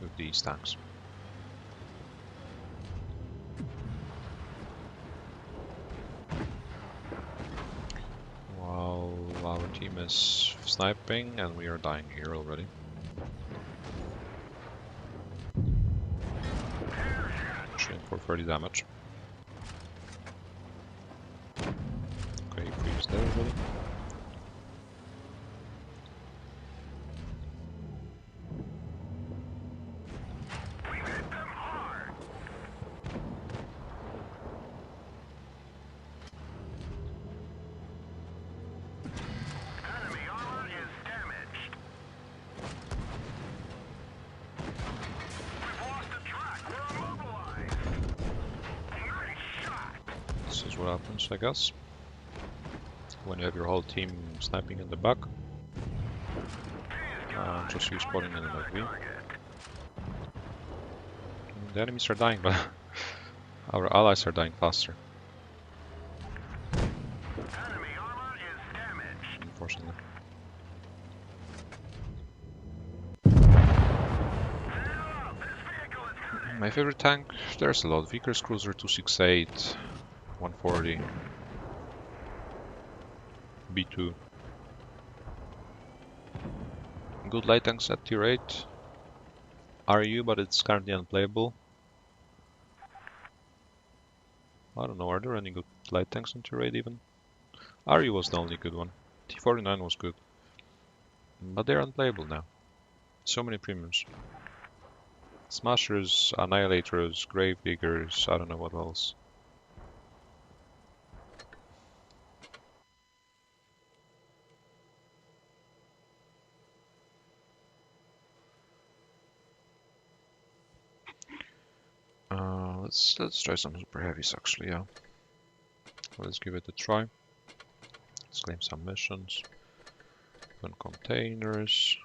with these tanks. While our team is sniping and we are dying here already. Shooting for 30 damage. Okay, freeze there already. This is what happens, I guess, when you have your whole team sniping in the back. Just you spotting in an FV. The enemies are dying, but our allies are dying faster. Unfortunately. My favorite tank, there's a lot. Vickers Cruiser 268, 140, B2. Good light tanks at tier 8. RU, but it's currently unplayable. I don't know, are there any good light tanks on tier 8 even? RU was the only good one. T49 was good. But they're unplayable now. So many premiums. Smashers, Annihilators, Gravediggers, I don't know what else. Let's try some super heavies actually, yeah. Let's give it a try. Let's claim some missions. Open containers.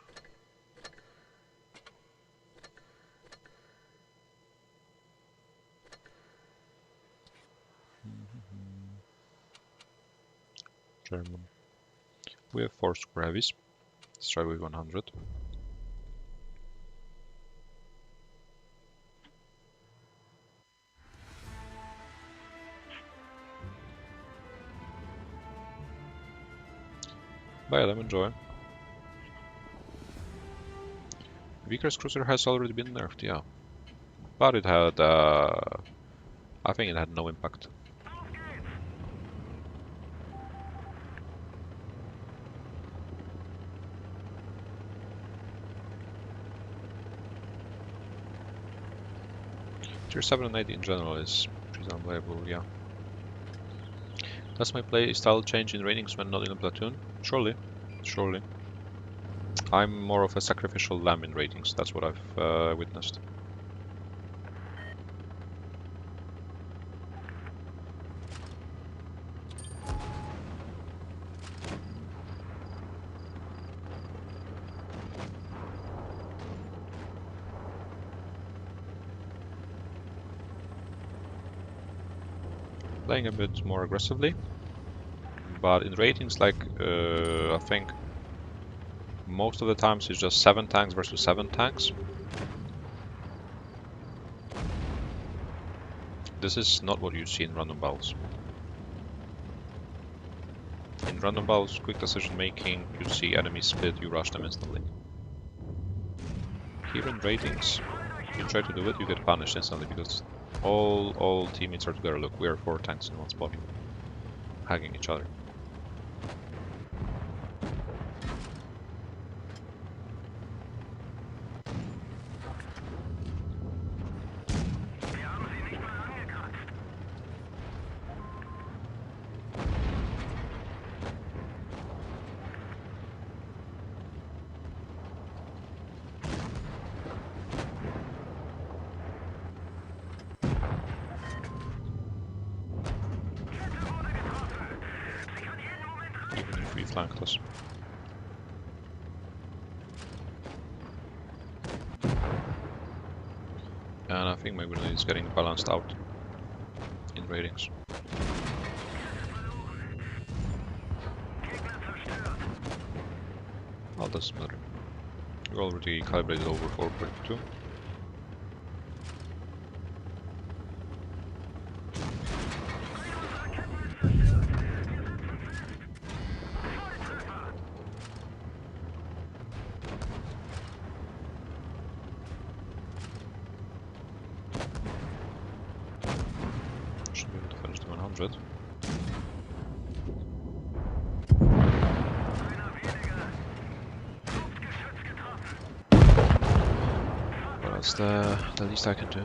German. We have 4 super heavies. Let's try with 100. But yeah, let me enjoy. Vickers Cruiser has already been nerfed, yeah. But it had, I think it had no impact. Tier 7 and 8 in general is pretty unplayable, yeah. Does my play style change in ratings when not in a platoon? Surely, surely. I'm more of a sacrificial lamb in ratings, that's what I've witnessed. Playing a bit more aggressively, but in ratings, like I think most of the times it's just 7 tanks versus 7 tanks. This is not what you see in random battles. In random battles, quick decision making, you see enemies split, you rush them instantly. Here in ratings, you try to do it, you get punished instantly because all teammates are together. Look, we are 4 tanks in one spot, hugging each other. flanked us. And I think my unit is getting balanced out in ratings. Well, doesn't matter. We already calibrated over 4.2. Should be able to finish the 100. But that's the least I can do.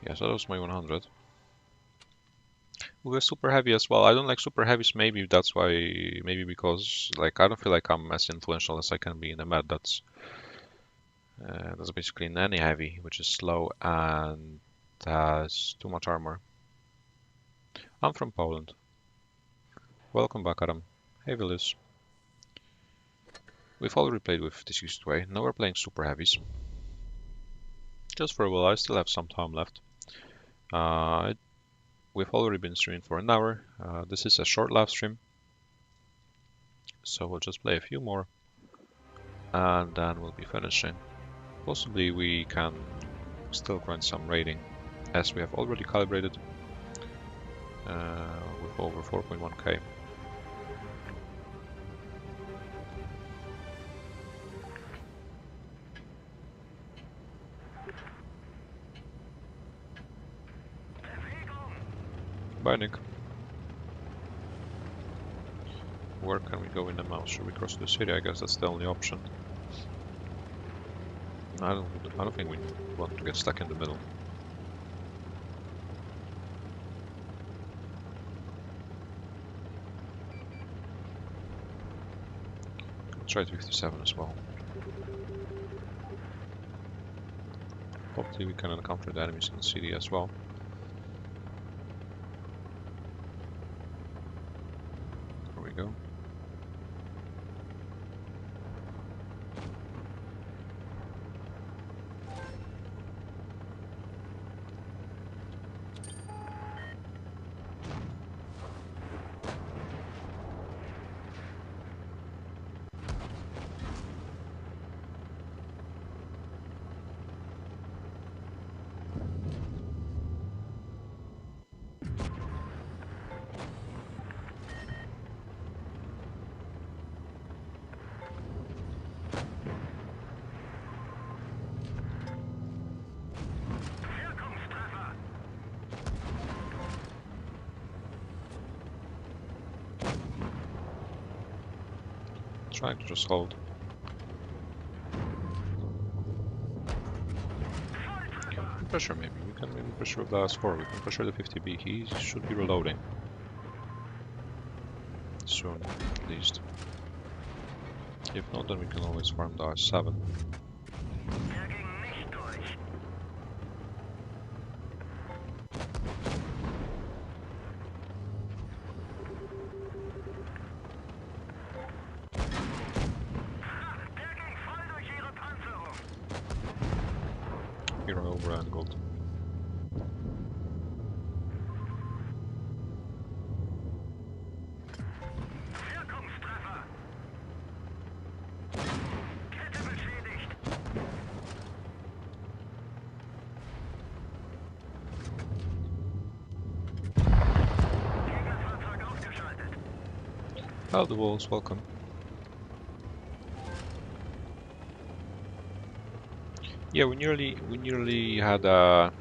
Yeah, so that was my 100. We were super heavy as well. I don't like super heavies, maybe that's why, maybe because like I don't feel like I'm as influential as I can be in a med. That's basically in any heavy, which is slow and has too much armor. I'm from Poland. Welcome back, Adam. Hey, Villius. We've already played with this used way. Now we're playing super heavies. Just for a while, I still have some time left. We've already been streaming for an hour. This is a short live stream, so we'll just play a few more and then we'll be finishing. Possibly we can still grind some rating, as we have already calibrated with over 4.1k. Bye, Nick. Where can we go in the mouse? Should we cross the city? I guess that's the only option. I don't think we want to get stuck in the middle. Let's try 57 as well. Hopefully we can encounter the enemies in the city as well. There we go. Trying to just hold. Pressure maybe. We can maybe pressure the S4. We can pressure the 50B. He should be reloading soon, at least. If not, then we can always farm the S7. Hero overangled. Oh, the walls, welcome. Yeah, we nearly had a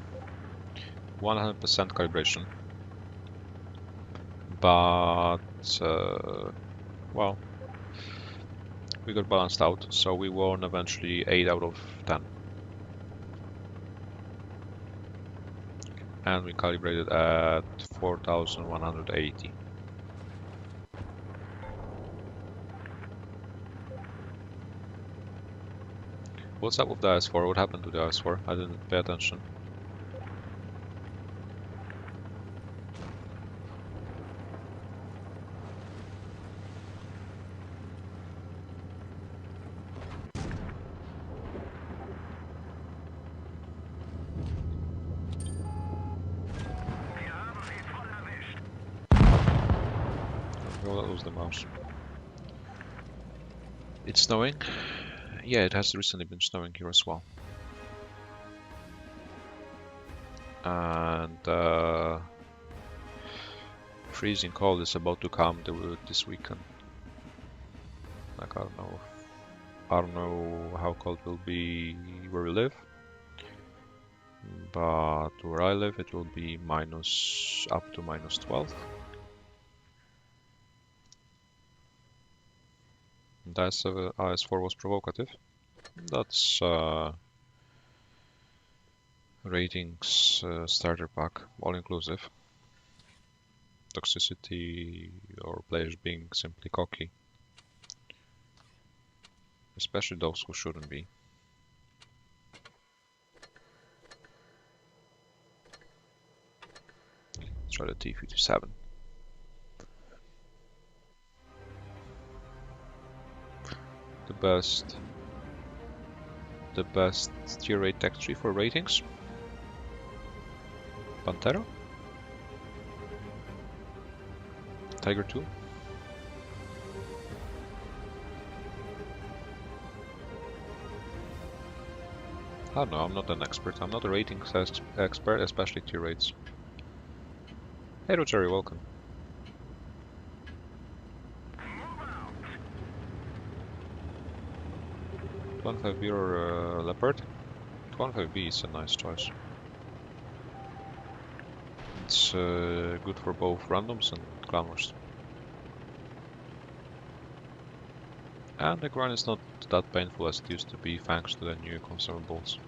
100% calibration. But, well, we got balanced out, so we won eventually 8 out of 10. And we calibrated at 4,180. What's up with the S4? What happened to the S4? I didn't pay attention. Well, that was the mouse. It's snowing. Yeah, it has recently been snowing here as well. And freezing cold is about to come this weekend. Like, I don't know how cold it will be where we live, but where I live it will be up to -12. And IS4 was provocative. That's ratings starter pack, all inclusive. Toxicity or players being simply cocky. Especially those who shouldn't be. Let's try the T57. The best tier 8 tech tree for ratings. Pantera. Tiger 2. I don't know, I'm not an expert. I'm not a ratings expert, especially tier rates. Hey Rogeri, welcome. €1.5 or Leopard? 1.5B is a nice choice. It's good for both randoms and clamors. And the grind is not that painful as it used to be thanks to the new consumables.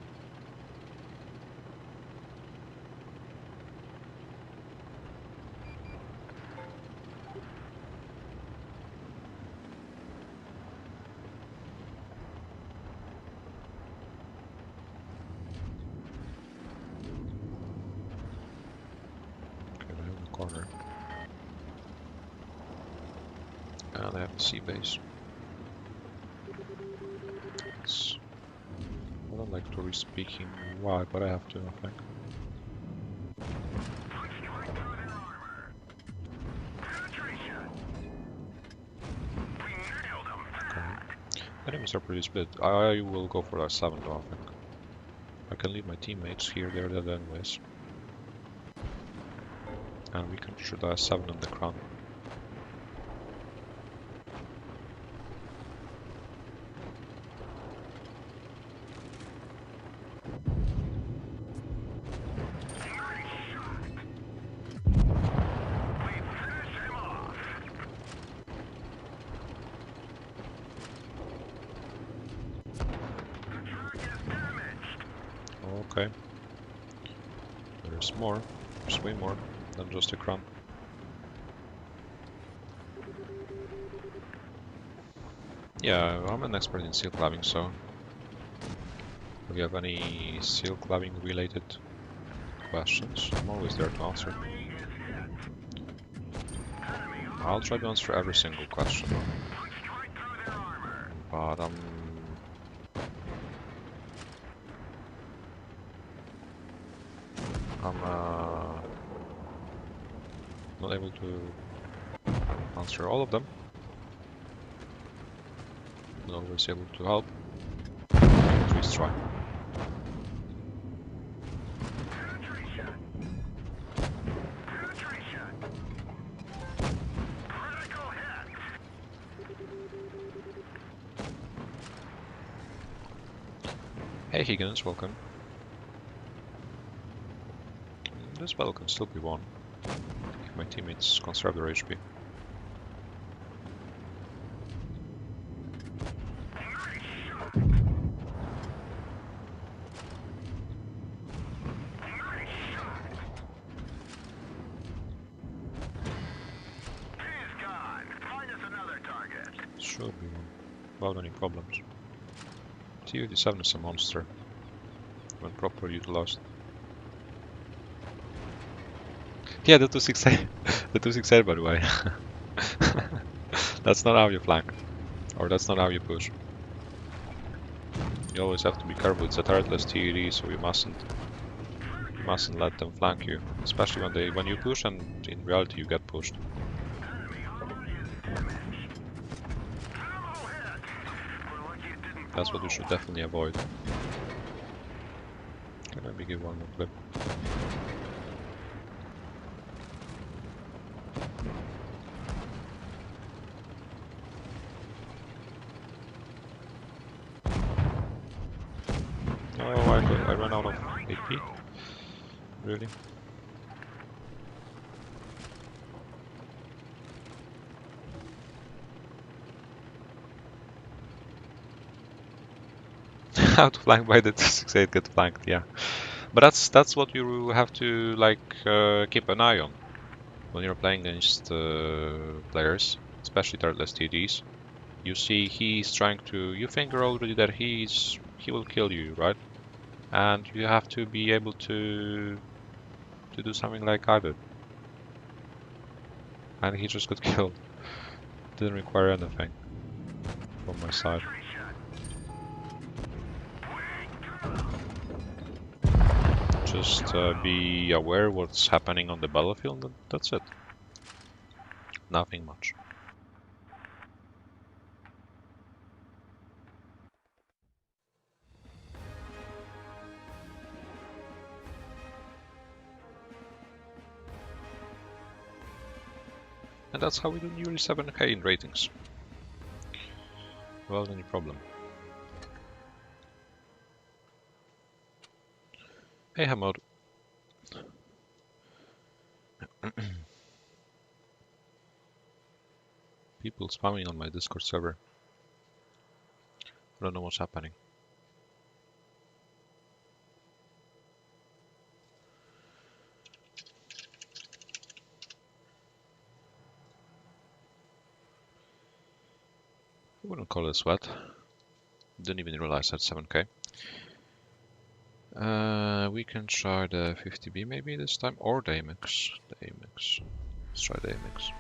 Okay, I have the corner. And I have the sea base. I don't like to risk speaking why, but I have to, I think. Okay. Enemies are pretty split. I will go for that 7 though, I think. I can leave my teammates here, they're dead anyways. And we can shoot a 7 in the crown. Okay. There's more. There's way more than just a crown. Yeah, I'm an expert in seal clabbing, so if you have any seal clabbing related questions, I'm always there to answer. I'll try to answer every single question, but I'm not able to answer all of them. I'm always able to help. Please try. Hey Higgins, welcome. This battle can still be won if my teammates conserve their HP. Should be one without any problems. T-87 is a monster when properly utilized. Yeah, the 268, the 268 by the way. That's not how you flank, or that's not how you push. You always have to be careful. It's a turretless TED, so you mustn't let them flank you, especially when you push and in reality you get pushed. That's what you should definitely avoid. Okay, let me give one more clip. Oh, I ran out of AP. Really? How to flank by the 268 get flanked, yeah. But that's what you have to like keep an eye on when you're playing against players, especially turretless TDs. You see he's trying to, you think already that he will kill you, right? And you have to be able to do something like I did. And he just got killed. Didn't require anything from my side. Just be aware what's happening on the battlefield, and that's it. Nothing much. And that's how we do nearly 7k in ratings. Without any problem. Hey Hamad. People spamming on my Discord server. I don't know what's happening. I wouldn't call it a sweat. Didn't even realize that's 7k. We can try the 50B maybe this time, or the AMX. The AMX. Let's try the AMX.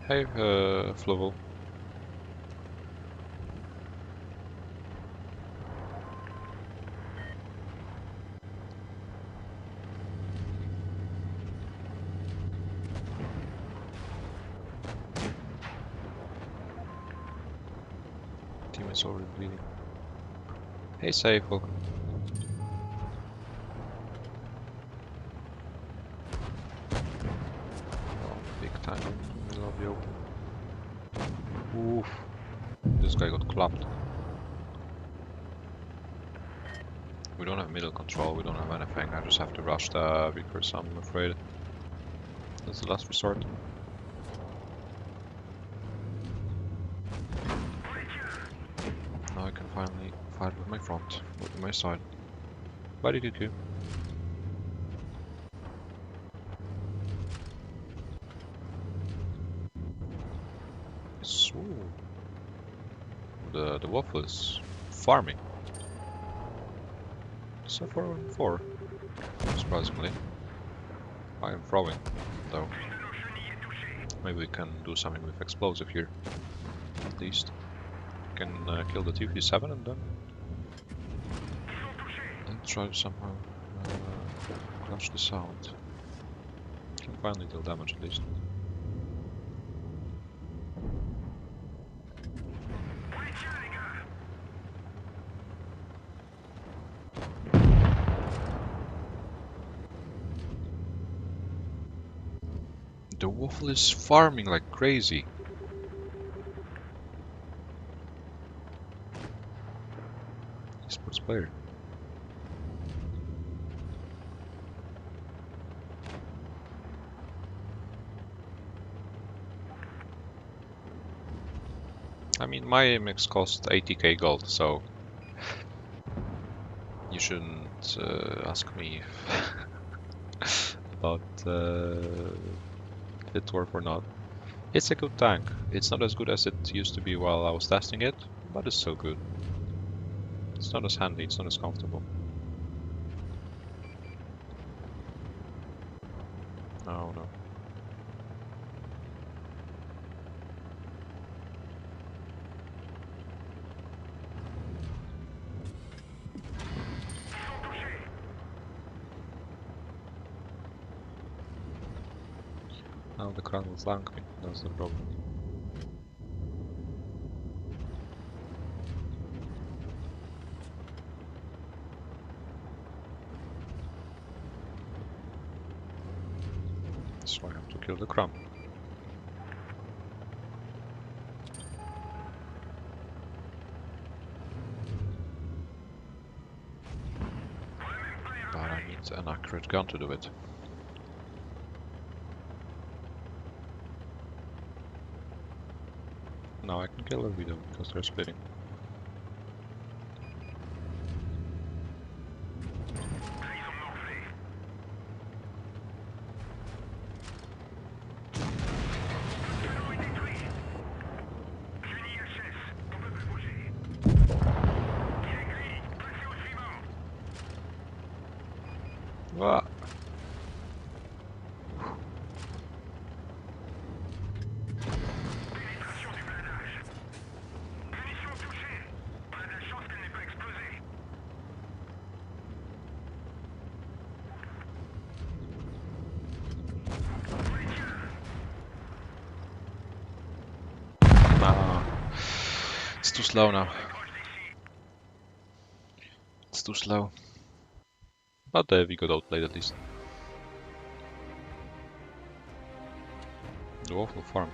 Hey, Flovel. Team is already bleeding. Hey, Safe, welcome. Oh, big time. Middle of the open. Oof. This guy got clapped. We don't have middle control, we don't have anything. I just have to rush the because I'm afraid that's the last resort. Now I can finally fight with my front, with my side. Body QQ. Ooh. The waffle is farming. So 4-4, surprisingly. I am throwing, though. Maybe we can do something with explosive here. At least we can kill the T-57 and then try to somehow crush this out. Can finally deal damage at least. The waffle is farming like crazy. Esports player. I mean, my AMX cost 80k gold, so you shouldn't ask me about if it's worth or not. It's a good tank. It's not as good as it used to be while I was testing it, but it's still good. It's not as handy, it's not as comfortable. Oh no. Now the crown will flank me, that's the problem. So I have to kill the crown. But I need an accurate gun to do it. Now I can kill her video because they're splitting. Ah. It's too slow now. It's too slow. But we got outplayed at least. The waffle farmed.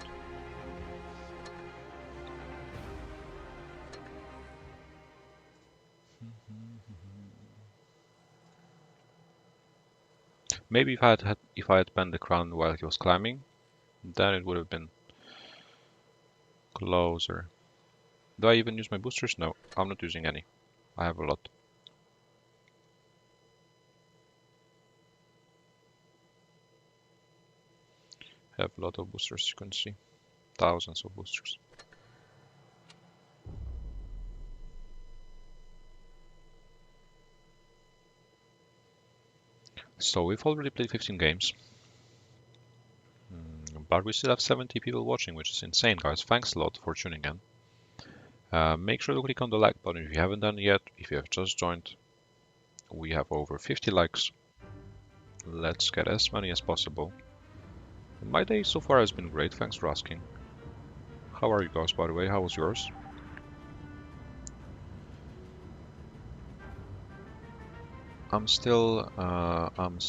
Maybe if I had banned the crown while he was climbing, then it would have been closer. Do I even use my boosters? No, I'm not using any. I have a lot. I have a lot of boosters, you can see. Thousands of boosters. So we've already played 15 games. But we still have 70 people watching, which is insane, guys. Thanks a lot for tuning in. Make sure to click on the like button if you haven't done it yet. If you have just joined, we have over 50 likes. Let's get as many as possible. My day so far has been great, thanks for asking. How are you guys, by the way? How was yours? I'm still I'm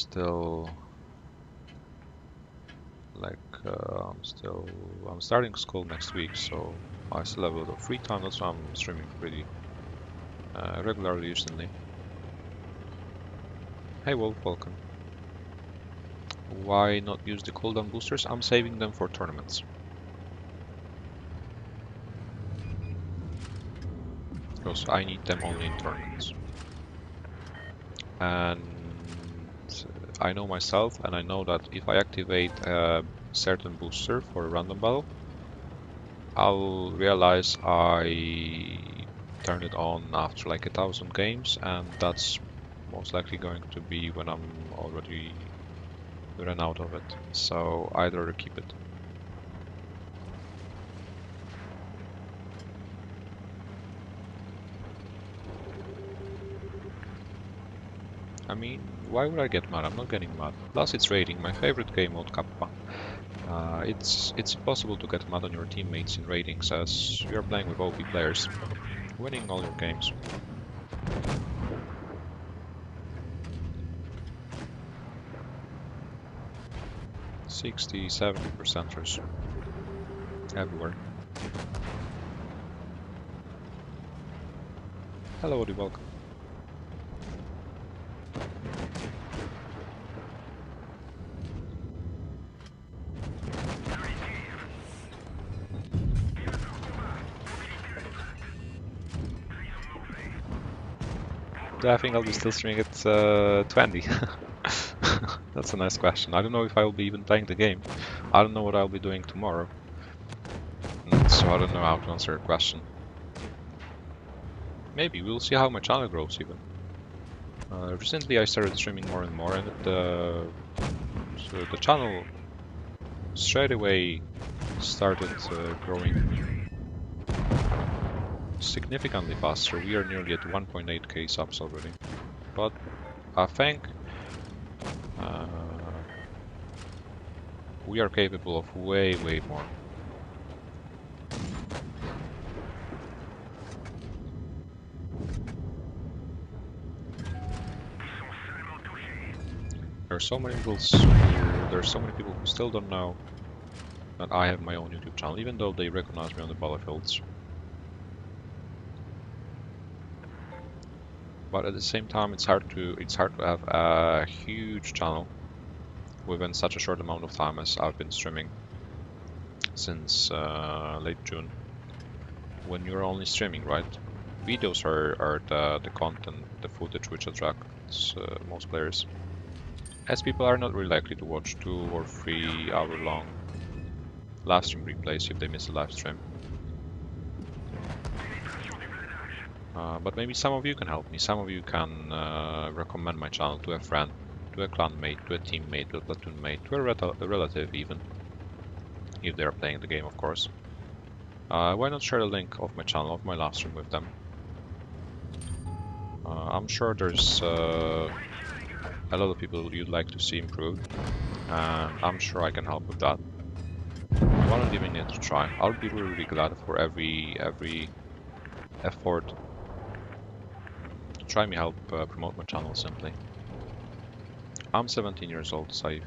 starting school next week, so I still have a lot of free time. That's why I'm streaming pretty regularly recently. Hey Wolf, welcome. Why not use the cooldown boosters? I'm saving them for tournaments. Because I need them only in tournaments. And I know myself, and I know that if I activate a certain booster for a random battle, I'll realize I turned it on after like 1,000 games, and that's most likely going to be when I'm already run out of it. So I'd rather keep it. I mean, why would I get mad? I'm not getting mad. Plus, it's raiding, my favorite game mode, Kappa. It's impossible to get mad on your teammates in raidings, as you are playing with OP players, winning all your games. %70% everywhere. Hello, Odie, welcome. Do I think I'll be still streaming at 20? That's a nice question. I don't know if I will be even playing the game. I don't know what I'll be doing tomorrow. So I don't know how to answer your question. Maybe, we'll see how my channel grows even. Recently I started streaming more and more, and so the channel straight away started growing significantly faster. We are nearly at 1.8k subs already. But I think we are capable of way more. There are so many people who still don't know that I have my own YouTube channel, even though they recognize me on the battlefields. But at the same time, it's hard to have a huge channel within such a short amount of time as I've been streaming since late June. When you're only streaming, right? Videos are the content, the footage which attracts most players, as people are not really likely to watch 2 or 3 hour long live stream replays if they miss a live stream. But maybe some of you can help me. Some of you can recommend my channel to a friend, to a clanmate, to a teammate, to a platoon mate, to a relative even, if they are playing the game, of course. Why not share the link of my channel, of my live stream with them? I'm sure there's a lot of people you'd like to see improved, and I'm sure I can help with that. Why not giving it a try? I'll be really glad for every effort to try me help promote my channel simply. I'm 17 years old, Saif.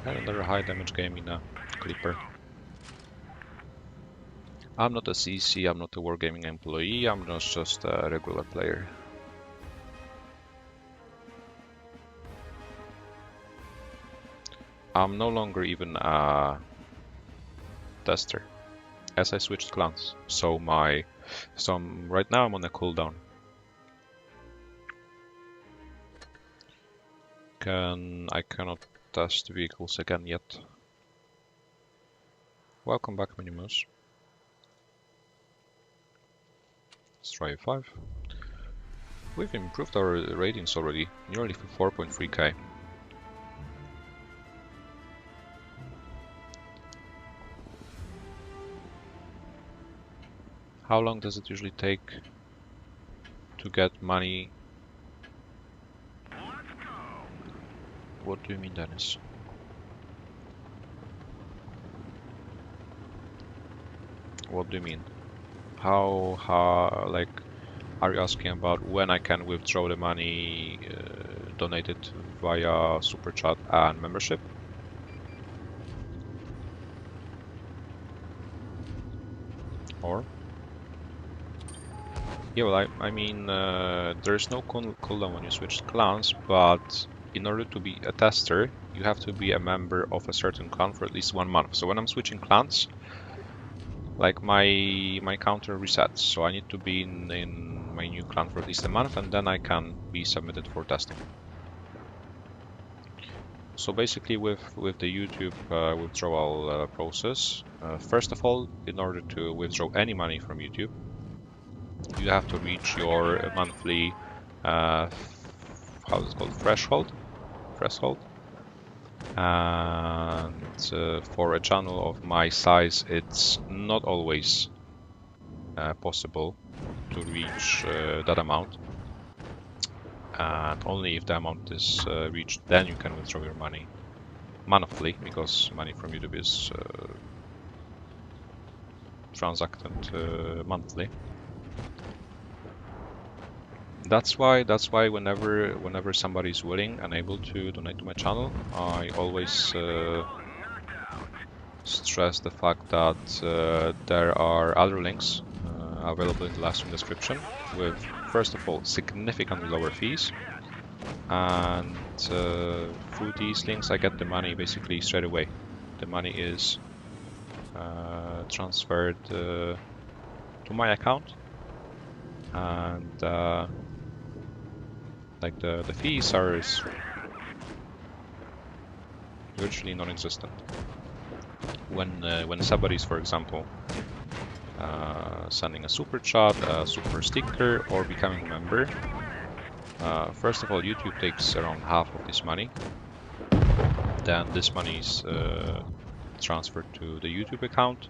And another high damage game in a Clipper. I'm not a CC, I'm not a Wargaming employee, I'm just a regular player. I'm no longer even a tester, as I switched clans. So right now I'm on a cooldown. I cannot test vehicles again yet. Welcome back, Minimus. Let's try 5. We've improved our ratings already, nearly 4.3k. How long does it usually take to get money? What do you mean, Dennis? What do you mean? How, like, are you asking about when I can withdraw the money donated via Super Chat and membership? Or? Yeah, well, I mean, there's no cooldown when you switch clans, but in order to be a tester, you have to be a member of a certain clan for at least 1 month. So when I'm switching clans, like my counter resets, so I need to be in my new clan for at least a month, and then I can be submitted for testing. So basically with the YouTube withdrawal process, first of all, in order to withdraw any money from YouTube, you have to reach your monthly, how is it called, threshold? and for a channel of my size, it's not always possible to reach that amount. And only if the amount is reached, then you can withdraw your money monthly, because money from YouTube is transacted monthly. That's why whenever somebody is willing and able to donate to my channel, I always stress the fact that there are other links available in the live stream description with, first of all, significantly lower fees, and through these links I get the money basically straight away. The money is transferred to my account, and like the fees are virtually non-existent. When somebody's, for example, sending a super chat, a super sticker, or becoming a member, first of all, YouTube takes around half of this money. Then this money is transferred to the YouTube account,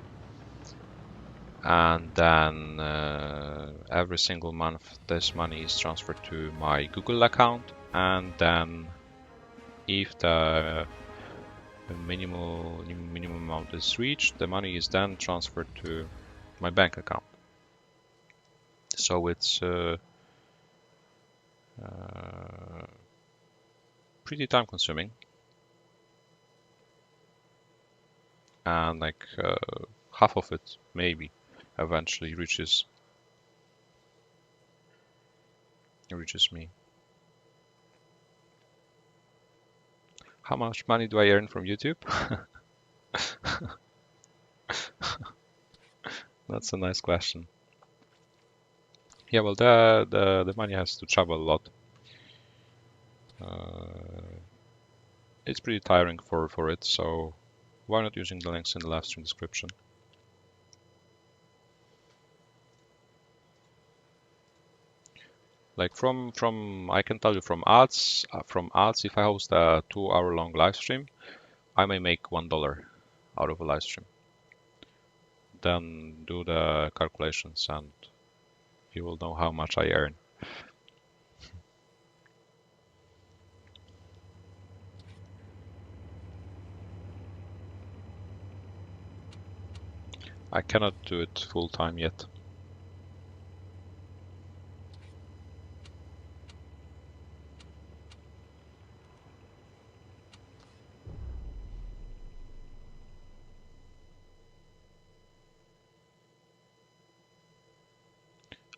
and then every single month this money is transferred to my Google account, and then if the minimum amount is reached, the money is then transferred to my bank account. So it's pretty time consuming, and like half of it maybe eventually reaches me. How much money do I earn from YouTube? That's a nice question. Yeah, well, the money has to travel a lot. It's pretty tiring for it, so why not using the links in the live stream description? Like I can tell you from ads, if I host a 2-hour-long live stream, I may make $1 out of a live stream. Then do the calculations and you will know how much I earn. I cannot do it full time yet.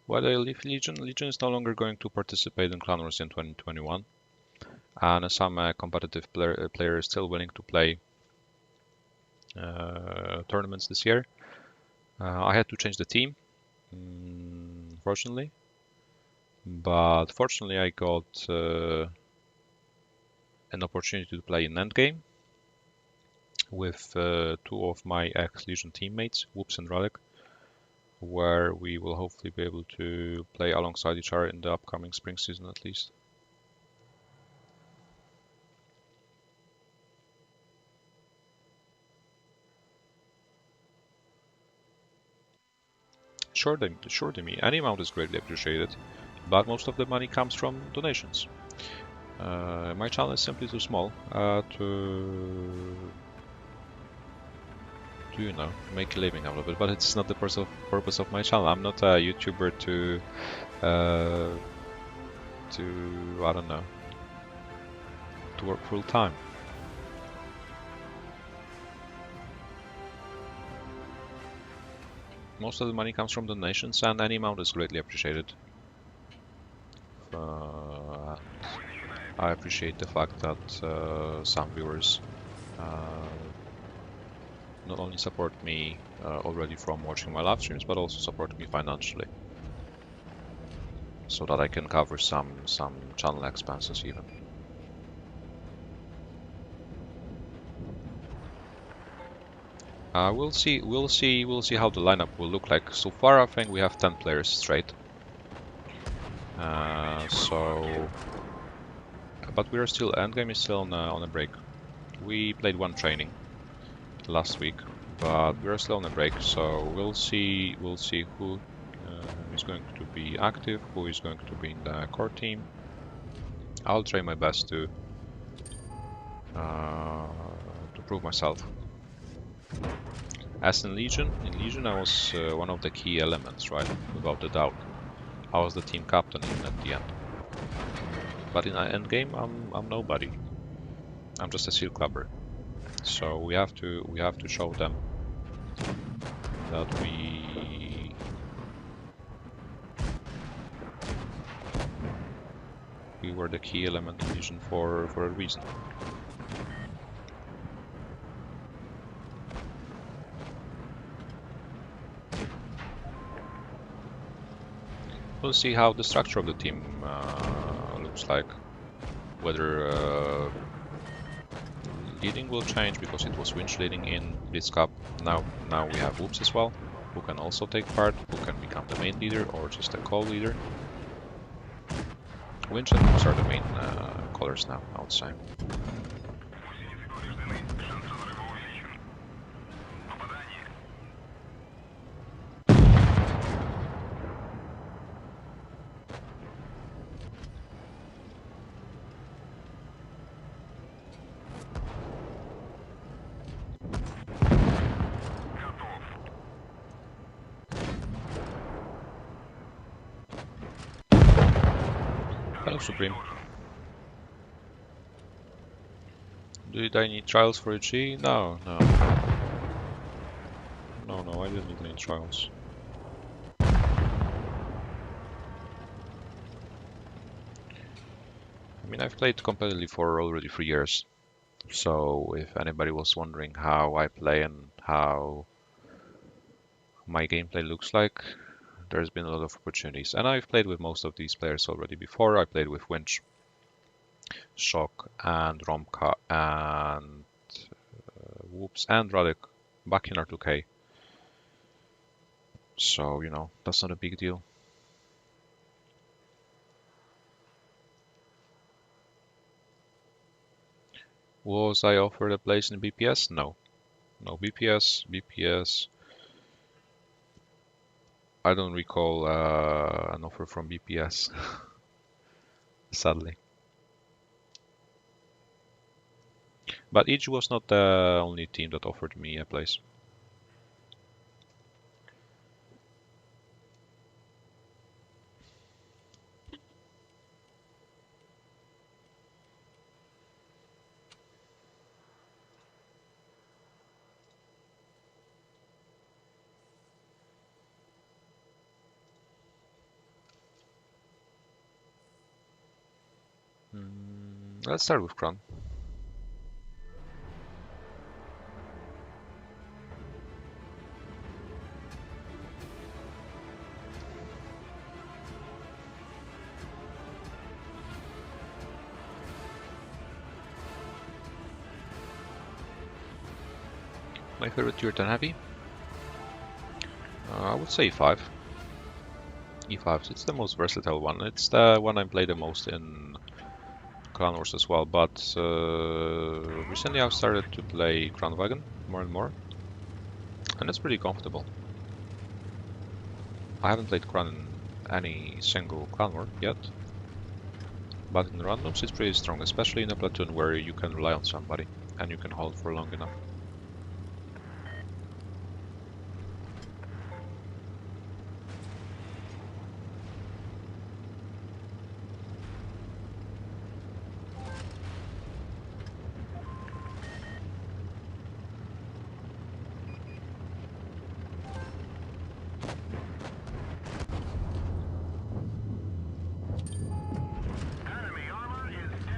Why did I leave Legion? Legion is no longer going to participate in Clan Wars in 2021, and some competitive player is still willing to play tournaments this year. I had to change the team, fortunately, but fortunately I got an opportunity to play in endgame with 2 of my ex-Legion teammates, Whoops and Relic, where we will hopefully be able to play alongside each other in the upcoming spring season at least. Sure, Demi, any amount is greatly appreciated, but most of the money comes from donations. My channel is simply too small to make a living out of it, but it's not the purpose of my channel. I'm not a YouTuber to I don't know, to work full time. Most of the money comes from donations, and any amount is greatly appreciated. I appreciate the fact that some viewers not only support me already from watching my live streams, but also support me financially, so that I can cover some channel expenses even. We'll see how the lineup will look like. So far, I think we have 10 players straight. But we are still endgame is still on a break. We played one training last week, but we're still on a break, so we'll see who is going to be active, who is going to be in the core team. I'll try my best to prove myself. As in Legion I was one of the key elements, right? Without a doubt. I was the team captain at the end. But in endgame, I'm nobody. I'm just a seal clubber. So we have to show them that we were the key element in Legion for a reason. We'll see how the structure of the team looks like. Whether leading will change, because it was Winch leading in this cup. Now we have Whoops as well, who can also take part, who can become the main leader or just a co-leader. Winch and Whoops are the main colors now, I would say. Hello, Supreme. Did I need trials for a G? No, I didn't need any trials. I mean, I've played competitively for already 3 years, so if anybody was wondering how I play and how my gameplay looks like, there's been a lot of opportunities. And I've played with most of these players already before. I played with Winch, Shock, and Romka, and Whoops, and Radek back in R2K. So, you know, that's not a big deal. Was I offered a place in BPS? No. No, BPS. I don't recall an offer from BPS, sadly. But EG was not the only team that offered me a place. Let's start with Kron. My favorite tier 10 heavy? I would say E5. E5, it's the most versatile one. It's the one I play the most in Clan Wars as well, but recently I've started to play Crown Wagon more and more, and it's pretty comfortable. I haven't played Crown in any single Clan War yet, but in randoms it's pretty strong, especially in a platoon where you can rely on somebody and you can hold for long enough.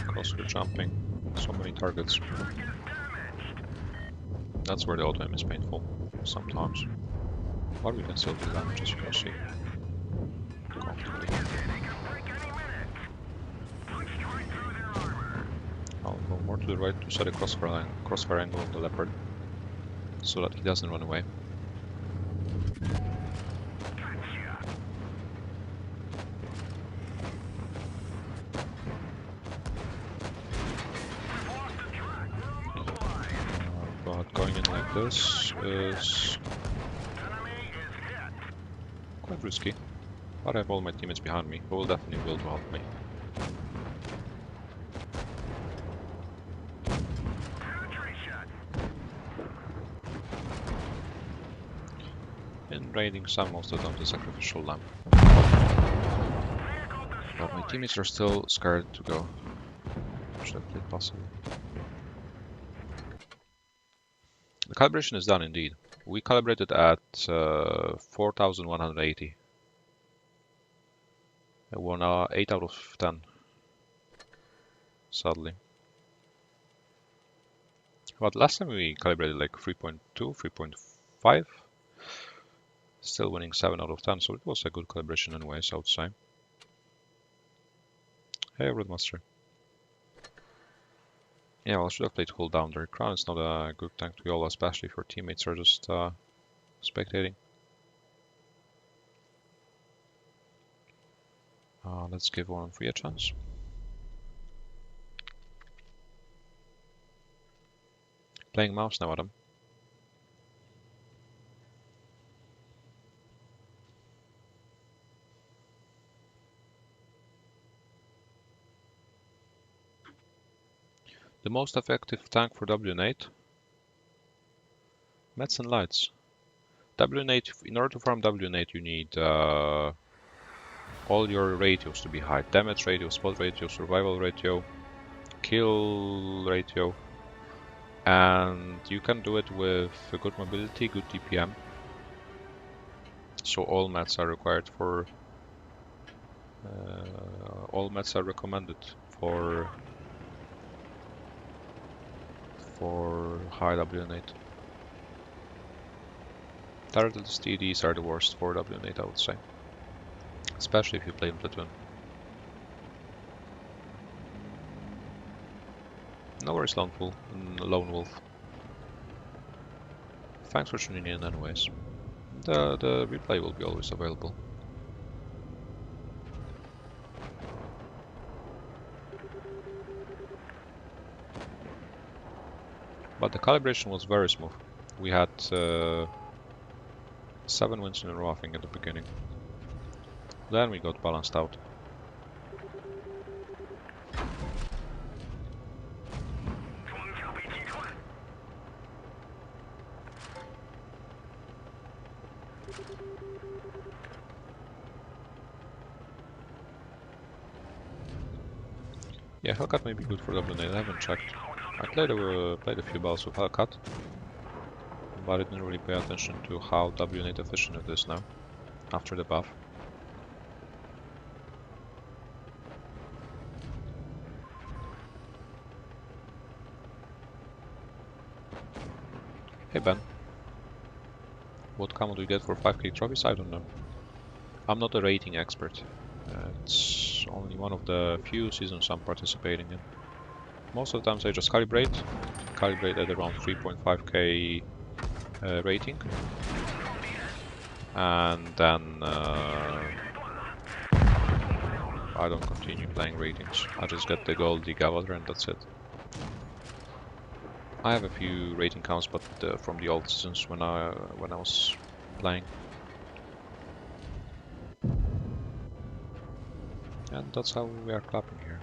Crosshair jumping, so many targets. That's where the auto aim is painful sometimes. But we can still do damage, as you can see. I'll go more to the right to set a crossfire angle on the leopard, so that he doesn't run away. This is quite risky, but I have all my teammates behind me who will definitely be able to help me. In raiding some, most of them the sacrificial lamb. But my teammates are still scared to go. Should have played possible. The calibration is done indeed. We calibrated at 4180. I won 8 out of 10. Sadly. But last time we calibrated like 3.2, 3.5. Still winning 7 out of 10, so it was a good calibration anyways, I would say. Hey, Roadmaster. Yeah, well, I should have played Hold Down there. Crown is not a good tank to YOLO, especially if your teammates are just spectating. Let's give 1-3 a chance. Playing mouse now, Adam. The most effective tank for WN8? Mets and Lights. WN8, in order to farm WN8 you need all your ratios to be high. Damage ratio, spot ratio, survival ratio, kill ratio. And you can do it with a good mobility, good DPM. So all mats are required for... all mats are recommended for high WN8. Turtles TDs are the worst for WN8, I would say. Especially if you play in Platoon. No worries, Lone Wolf. Thanks for tuning in anyways. The replay will be always available. But the calibration was very smooth. We had 7 wins in a row, I think, at the beginning. Then we got balanced out. Yeah, Hellcat may be good for WN8, I haven't checked. I played a few battles with Hellcat, but I didn't really pay attention to how WN8 efficient it is now, after the buff. Hey Ben, what camo do you get for 5k trophies? I don't know. I'm not a rating expert. It's only one of the few seasons I'm participating in. Most of the times I just calibrate at around 3.5k rating, and then I don't continue playing ratings. I just get the gold, the Gavatar, and that's it. I have a few rating counts, but from the old seasons when I was playing. And that's how we are clapping here.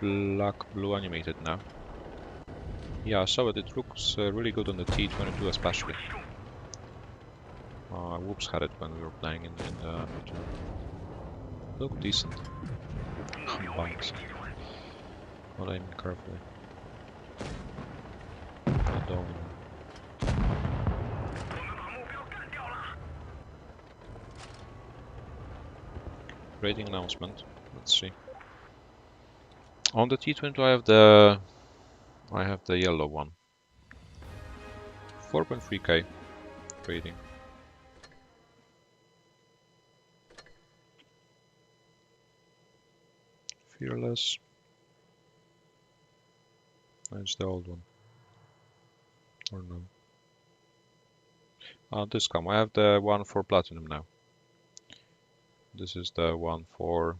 Blue animated now. Yeah, I saw it. It looks really good on the T22 especially. Whoops had it when we were playing in the Platoon. Look decent. Combines. Not aiming carefully. Not only. Rating announcement. Let's see. On the T22 I have the yellow one. 4.3k rating. Fearless. That's the old one. Or no. This come. I have the one for platinum now. This is the one for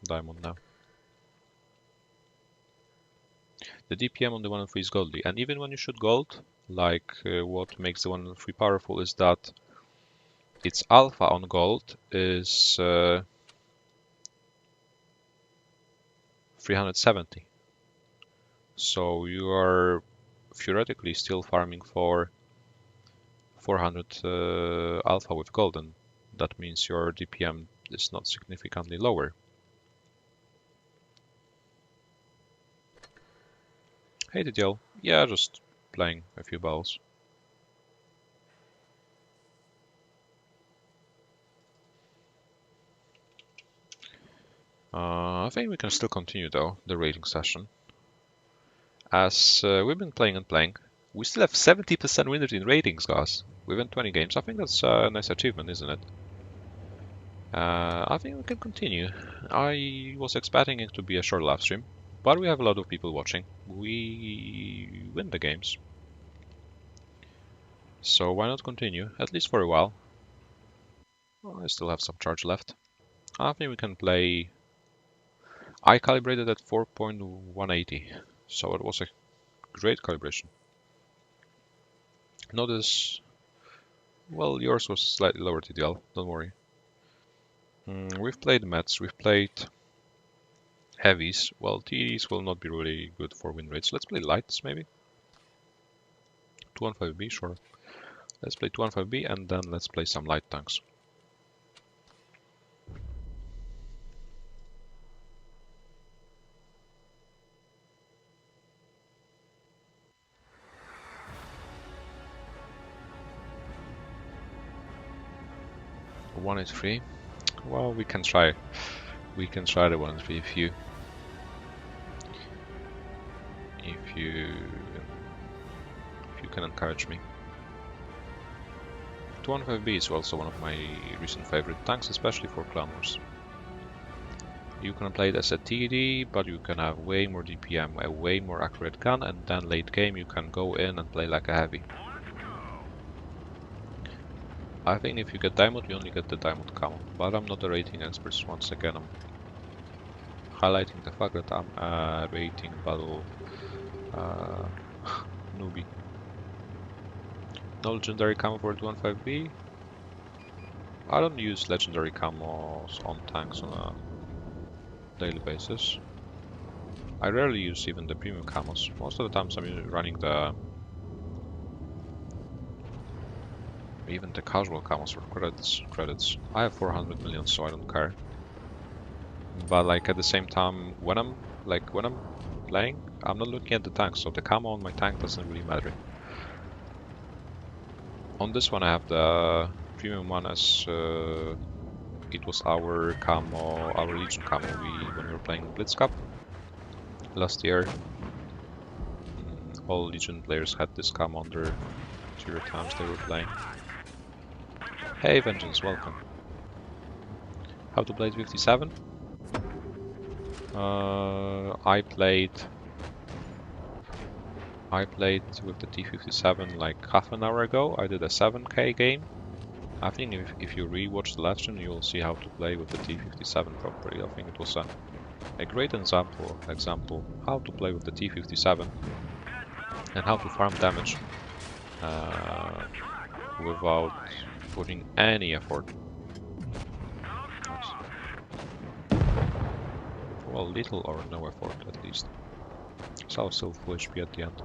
diamond now. The DPM on the 1 and 3 is goldy, and even when you shoot gold, like what makes the 1 and 3 powerful is that its alpha on gold is 370. So you are theoretically still farming for 400 alpha with gold, and that means your DPM is not significantly lower. Hey DDL, yeah, just playing a few balls. I think we can still continue though, the rating session. As we've been playing and playing, we still have 70% win rate in ratings, guys. Within 20 games. I think that's a nice achievement, isn't it? I think we can continue. I was expecting it to be a short live stream, but we have a lot of people watching. We win the games. So why not continue, at least for a while. I still have some charge left. I think we can play... I calibrated at 4.180, so it was a great calibration. Notice... Well, yours was slightly lower TDL, don't worry. We've played Mets, we've played heavies. Well, TDs will not be really good for win rates. Let's play lights, maybe? 215B, sure. Let's play 215B and then let's play some light tanks. One is free. Well, we can try. We can try the 1-3 if you can encourage me. 215B is also one of my recent favorite tanks, especially for clan wars. You can play it as a TD, but you can have way more DPM, a way more accurate gun, and then late game you can go in and play like a heavy. I think if you get diamond, you only get the diamond camo, but I'm not a rating expert. Once again, I'm highlighting the fact that I'm a rating battle newbie. No legendary camo for 215B. I don't use legendary camos on tanks on a daily basis. I rarely use even the premium camos. Most of the times I'm running the even the casual camos for credits. I have 400 million, so I don't care. But like at the same time, when I'm playing, I'm not looking at the tank, so the camo on my tank doesn't really matter. On this one I have the premium one as it was our camo, our Legion camo when we were playing Blitz Cup last year. All Legion players had this camo on their tier times they were playing. Hey Vengeance, welcome. How to play 57? I played with the T57 like half an hour ago. I did a 7k game. I think if you rewatch the live stream, you will see how to play with the T57 properly. I think it was a great example how to play with the T57 and how to farm damage without putting any effort. Nice. Well, little or no effort at least. So I'll still full HP at the end.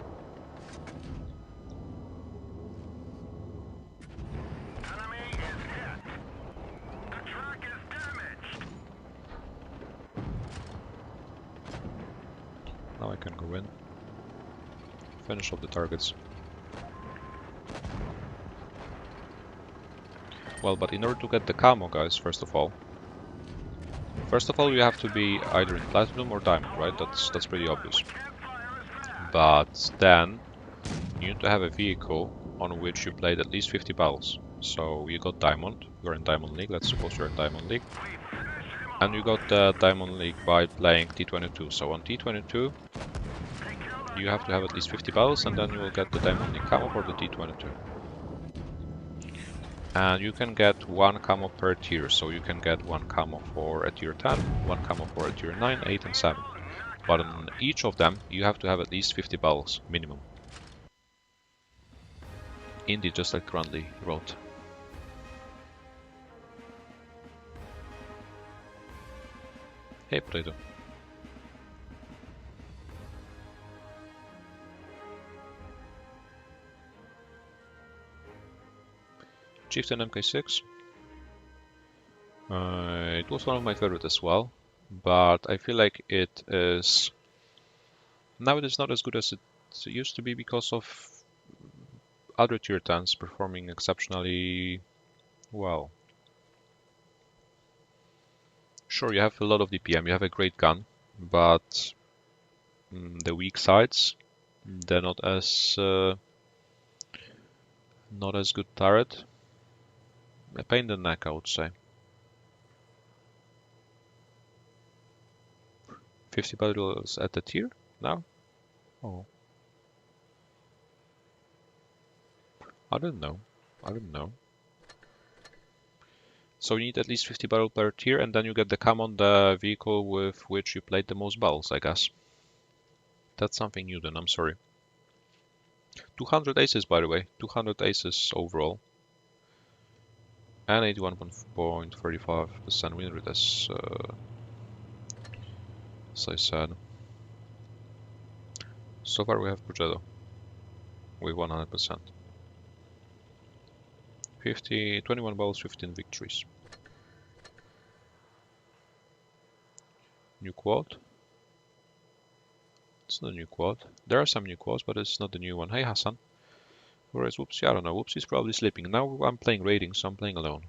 Now I can go in, finish off the targets. Well, but in order to get the camo, guys, first of all, you have to be either in platinum or diamond, right? That's pretty obvious. But then you need to have a vehicle on which you played at least 50 battles. So you got diamond, you're in Diamond League, let's suppose you're in Diamond League. And you got the Diamond League by playing T22. So on T22 you have to have at least 50 battles and then you will get the Diamond League camo for the T22. And you can get 1 camo per tier, so you can get 1 camo for a tier 10, 1 camo for a tier 9, 8 and 7. But on each of them you have to have at least 50 bells minimum. Indeed, just like Grundley wrote. Hey, Potato. Chieftain MK6. It was one of my favorites as well, but I feel like it is now it is not as good as it used to be because of other tier 10s performing exceptionally well. Sure, you have a lot of DPM, you have a great gun, but the weak sides, they're not as good turret. A pain in the neck, I would say. 50 battles at the tier now? Oh. I don't know. So you need at least 50 barrel per tier, and then you get the cam on the vehicle with which you played the most battles, I guess. That's something new then, I'm sorry. 200 aces, by the way. 200 aces overall. And 81.35% win rate, as I said. So far we have Progetto with 100%. 21 battles, 15 victories. New quad. It's not a new quad. There are some new quads, but it's not the new one. Hey Hassan. Where is Whoopsie? I don't know. Whoopsie's probably sleeping. Now I'm playing raiding, so I'm playing alone.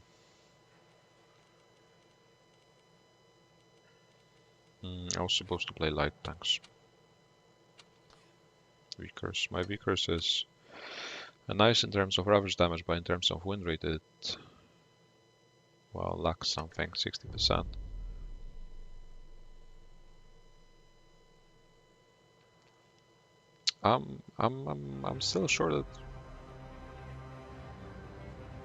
I was supposed to play light tanks. Vickers. My Vickers is nice in terms of average damage, but in terms of win rate it, well, lacks something, 60%. I'm still sure that.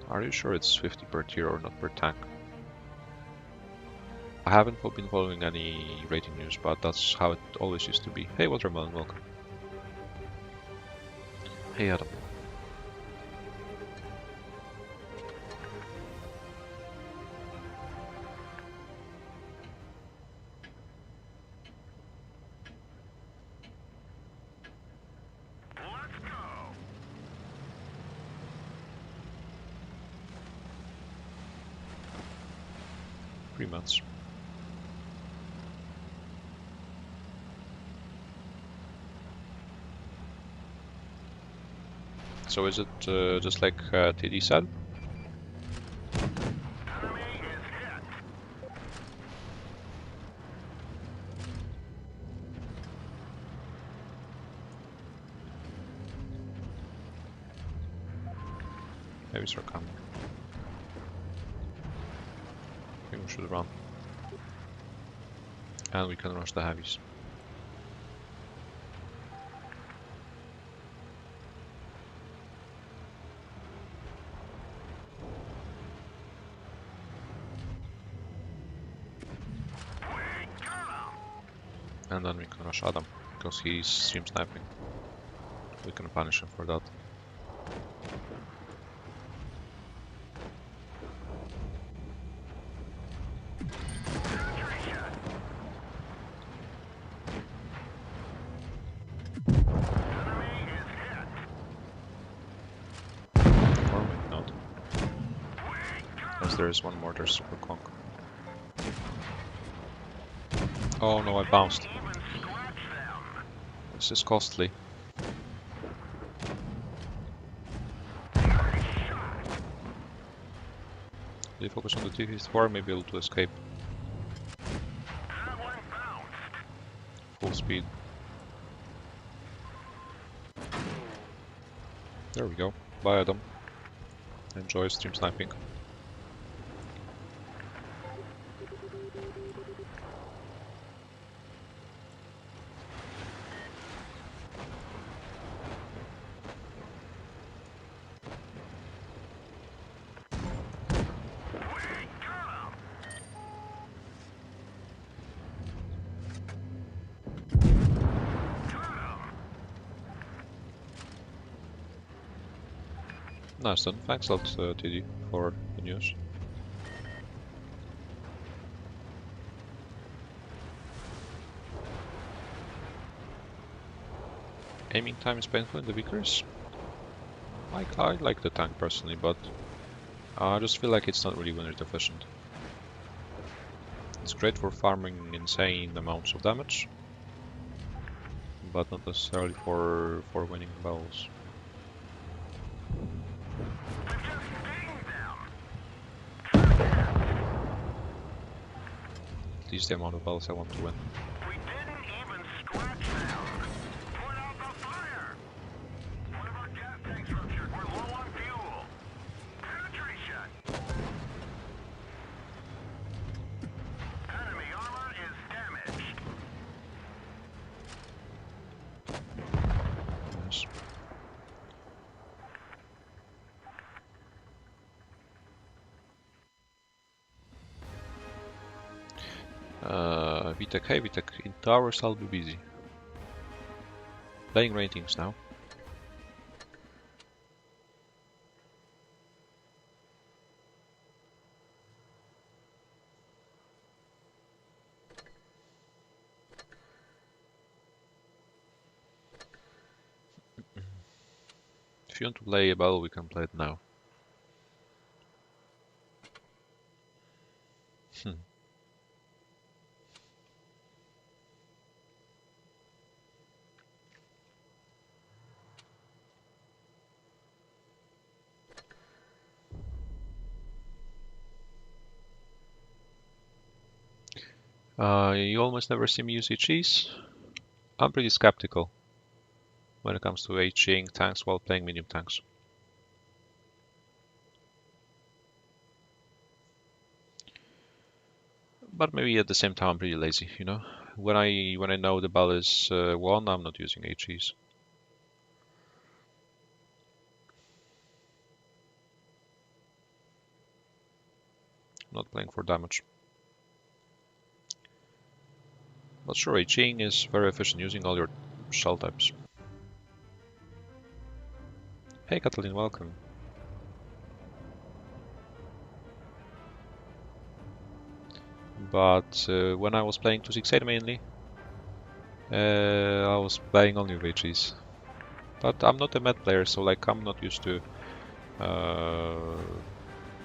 Are you sure it's 50 per tier or not per tank? I haven't been following any rating news, but that's how it always used to be. Hey Watermelon, welcome. Hey Adam. Let's go. 3 months. So is it just like TD said? Maybe start coming. I think we should run. And we can rush the heavies. And then we can rush Adam, because he's stream sniping. We can punish him for that. Or maybe not. As there is one more, there's Super Conk. Oh no, I bounced. This is costly. They focus on the T-54, maybe able to escape. Full speed. There we go. Bye Adam. Enjoy stream sniping. Nice then. Thanks a lot, TD, for the news. Aiming time is painful in the Vickers. I like the tank personally, but I just feel like it's not really win rate efficient. It's great for farming insane amounts of damage, but not necessarily for winning battles. At least the amount of battles I want to win. We didn't even scratch them. Put out the fire. One of our gas tanks ruptured. We're low on fuel. Penetration. Enemy armor is damaged. Nice. Vitek, hey Vitek, in towers I'll be busy. Playing ratings now. If you want to play a battle, we can play it now. You almost never see me use HEs. I'm pretty skeptical when it comes to HEing tanks while playing medium tanks. But maybe at the same time I'm pretty lazy, you know? When I know the battle is won, I'm not using HEs. I'm not playing for damage. But sure, HEing is very efficient using all your shell types. Hey Katalin, welcome. But when I was playing 268 mainly, I was playing only with HEs. But I'm not a med player, so like I'm not used to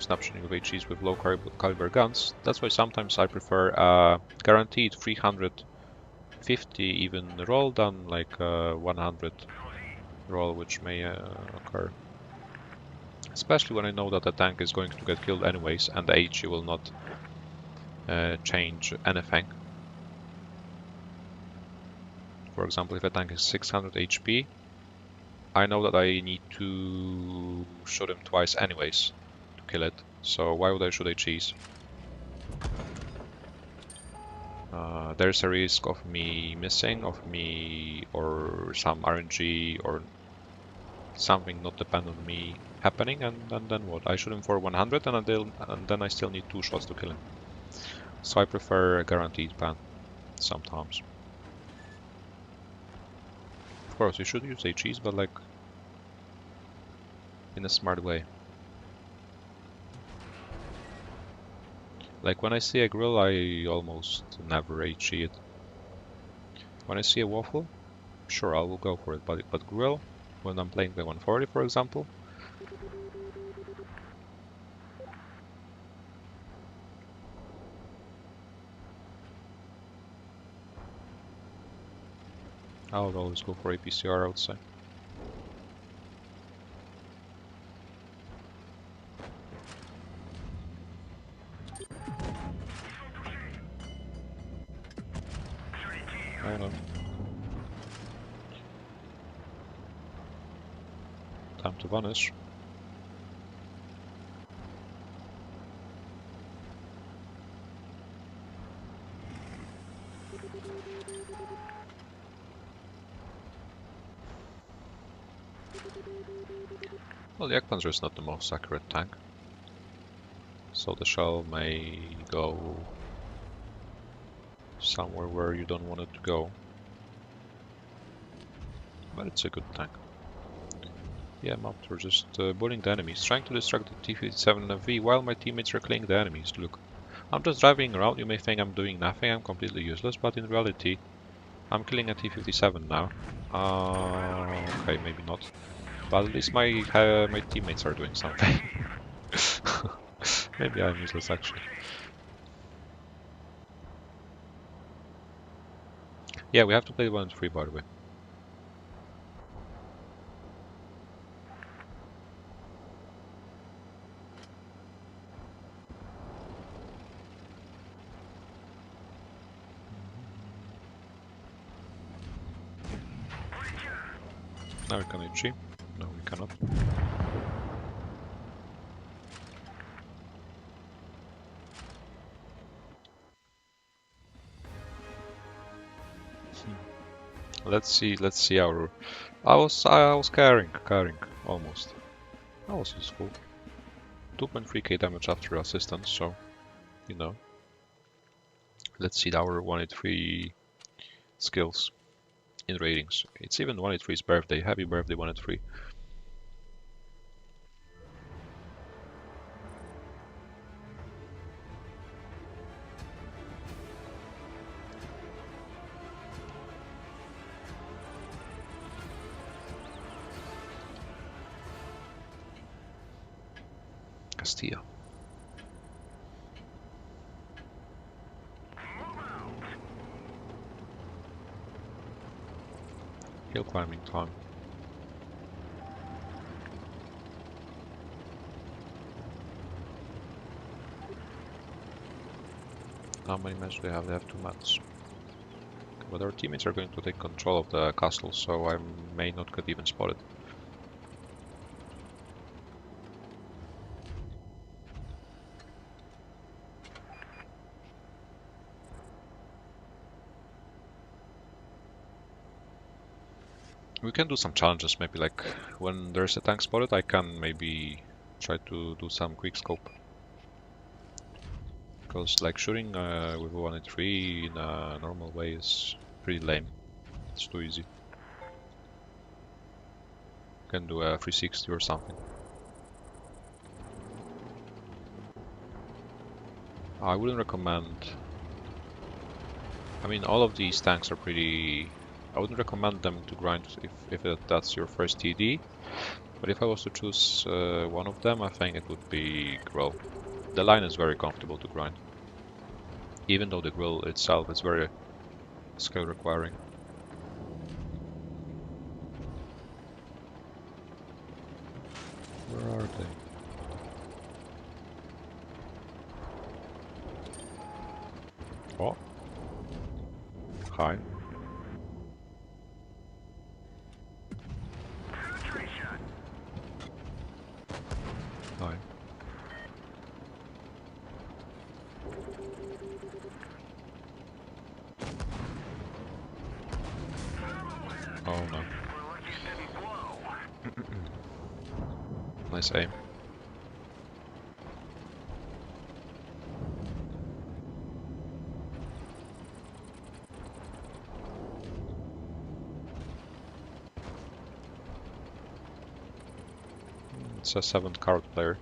snapshotting with HEs with low caliber guns. That's why sometimes I prefer guaranteed 350 even roll than like 100 roll, which may occur. Especially when I know that the tank is going to get killed anyways and the HE will not change anything. For example, if a tank is 600 HP, I know that I need to shoot him twice anyways to kill it. So why would I shoot HEs? There's a risk of me missing, or some RNG or something not dependent on me happening, and then what? I shoot him for 100 and then I still need 2 shots to kill him. So I prefer a guaranteed ban sometimes. Of course, you should use HEs, but like in a smart way. Like when I see a grill, I almost never HE it. When I see a waffle, sure, I will go for it, but grill, when I'm playing the 140 for example, I would always go for APCR, I would say. I don't know. Time to vanish. Well, the Ekpanzer is not the most accurate tank, so the shell may go somewhere where you don't want it to go, but it's a good tank. Yeah, I'm up to just bullying the enemies, trying to distract the T-57 FV while my teammates are killing the enemies. Look, I'm just driving around. You may think I'm doing nothing, I'm completely useless, but in reality, I'm killing a T-57 now. Okay, maybe not. But at least my teammates are doing something. Maybe I'm useless actually. Yeah, we have to play 1 and 3 by the way. Now we can HG. No, we cannot. Let's see our. I was carrying almost. That was useful. 2.3k damage after assistance, so you know. Let's see our 183 skills in ratings. It's even 183's birthday. Happy birthday 183. Castilla. Hill climbing time. How many mats do they have? They have 2 mats. But our teammates are going to take control of the castle, so I may not get even spotted. We can do some challenges, maybe like when there's a tank spotted, I can maybe try to do some quick scope. Because like shooting with 183 in a normal way is pretty lame. It's too easy. Can do a 360 or something. I wouldn't recommend. I mean, all of these tanks are pretty. I wouldn't recommend them to grind if that's your first TD. But if I was to choose one of them, I think it would be Grill. The line is very comfortable to grind. Even though the Grill itself is very skill requiring. Where are they? Oh. Hi. Hi. Oh no. Nice aim. It's a 7th card player.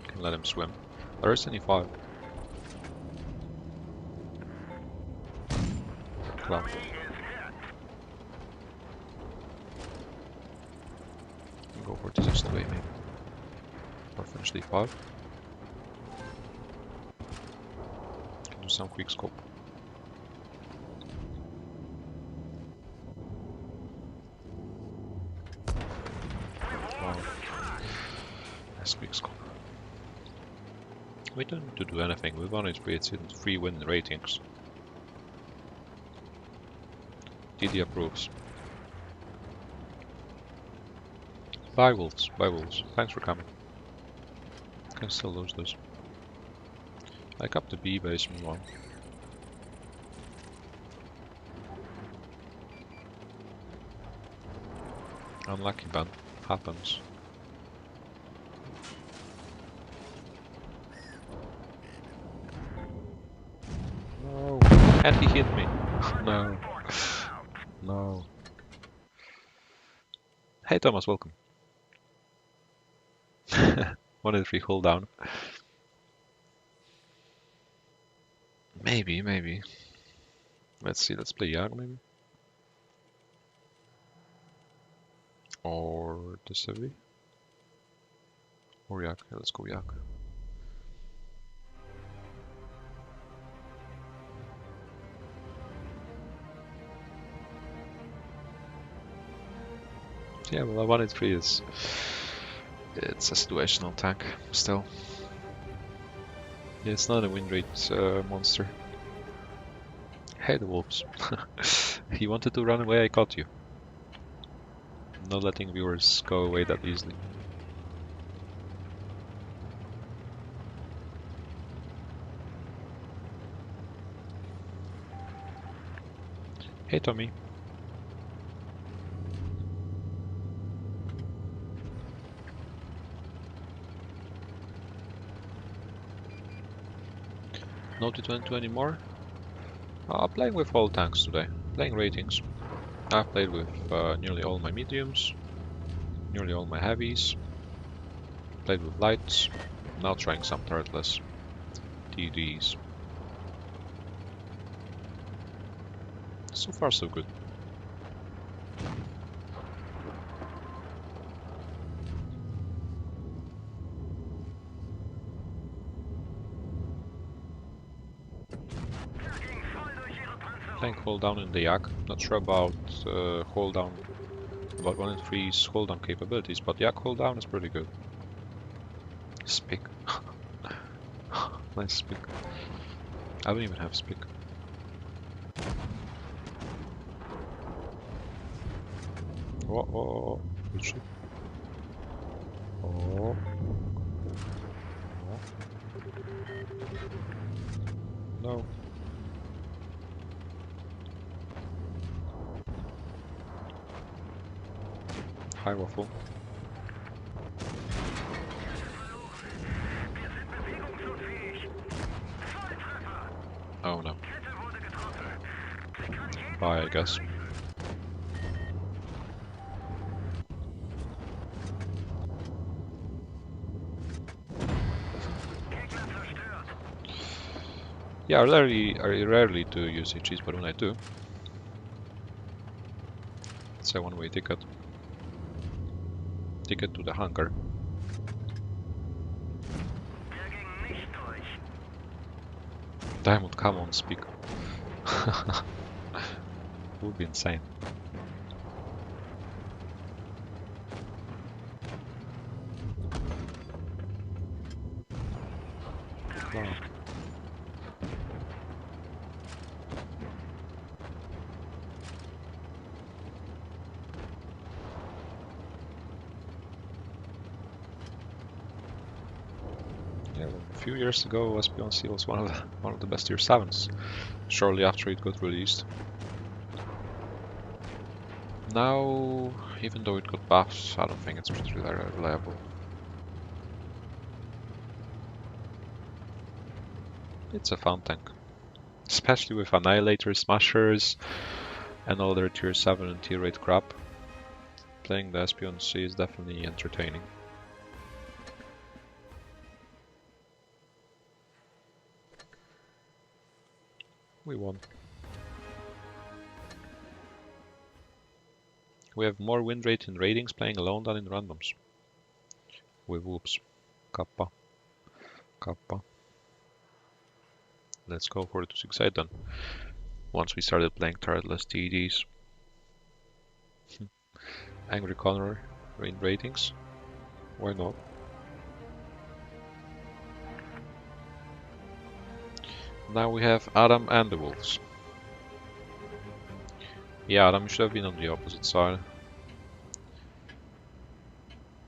Can let him swim. There is any 5. Well. Go for this way maybe. Or finish D5. Can do some quick scope. Wow. Nice quick scope. We don't need to do anything. We've only created 3 win ratings. DD approves. Bye wolves, thanks for coming. Can still lose this. I capped the B base meanwhile. Unlucky ban. Happens. No. And he hit me. No. No. Hey Thomas, welcome. 1 in 3 hold down. Maybe. Let's see, let's play Yak maybe. Or the Sevi. Or Yak. Yeah, let's go Yak. Yeah, well, 1 in 3 is... It's a situational tank, still. Yeah, it's not a win rate monster. Hey, the wolves. You wanted to run away, I caught you. Not letting viewers go away that easily. Hey, Tommy. No T22 anymore? Playing with all tanks today. Playing ratings. I've played with nearly all my mediums, nearly all my heavies, played with lights, now trying some turretless TDs. So far so good. Playing hold down in the Yak. Not sure about hold down, about 1 in 3's hold down capabilities, but Yak hold down is pretty good. Spick. Nice spick. I don't even have spick. Oh, good shit. Oh. No. High waffle. Oh no. Bye, I guess. Yeah, I rarely do use HEs, but when I do, it's a one-way ticket. Ticket to the hangar. Diamond, come on, speak. Would be insane. Wow. Yeah, well, a few years ago, SPNC was one of the best tier 7s. Shortly after it got released. Now, even though it got buffed, I don't think it's particularly reliable. It's a fun tank, especially with Annihilator, Smashers, and all their tier 7 and tier 8 crap. Playing the SPNC is definitely entertaining. We won. We have more win rate in ratings playing alone than in randoms. With whoops. Kappa. Kappa. Let's go for the 268 then. Once we started playing turretless TDs. Angry Connor in ratings. Why not? Now we have Adam and the Wolves. Yeah, Adam should have been on the opposite side.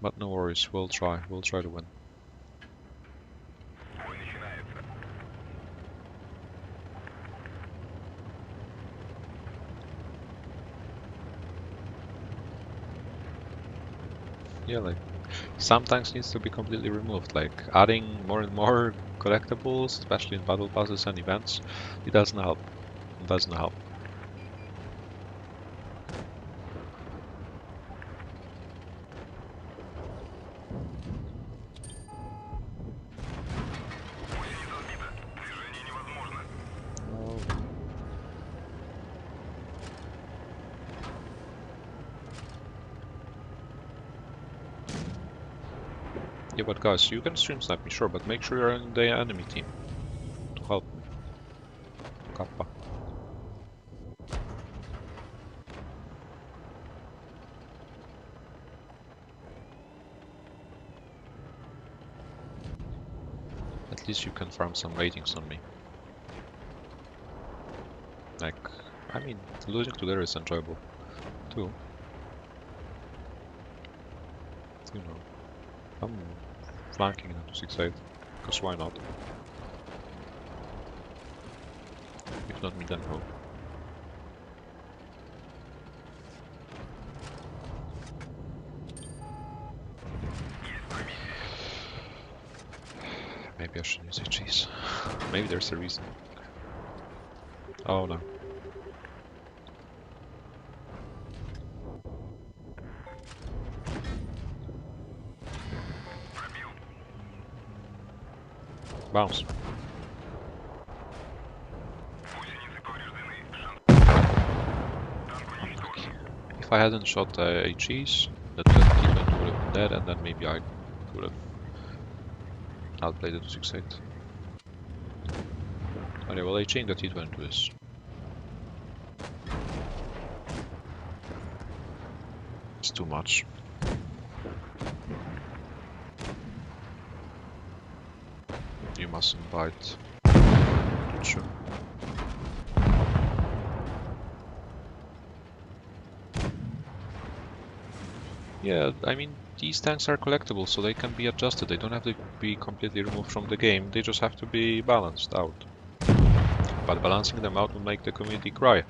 But no worries, we'll try to win. Yeah, like, some tanks needs to be completely removed, like adding more and more collectibles, especially in battle passes and events, it doesn't help. It doesn't help. Okay, but guys, you can stream snipe me, sure, but make sure you're in the enemy team to help me. Kappa. At least you can farm some ratings on me. Like, I mean, losing together is enjoyable too. You know, I'm flanking into 6-8, because why not? If not me, then who? Maybe I should use HEs. Maybe there's a reason. Oh no. Bounce. If I hadn't shot HEs, that T20 would have been dead, and then maybe I could have outplayed it to 6-8. Okay, well, HEing the T20 is. It's too much. You mustn't bite. Sure. Yeah, I mean, these tanks are collectible, so they can be adjusted. They don't have to be completely removed from the game. They just have to be balanced out. But balancing them out will make the community cry.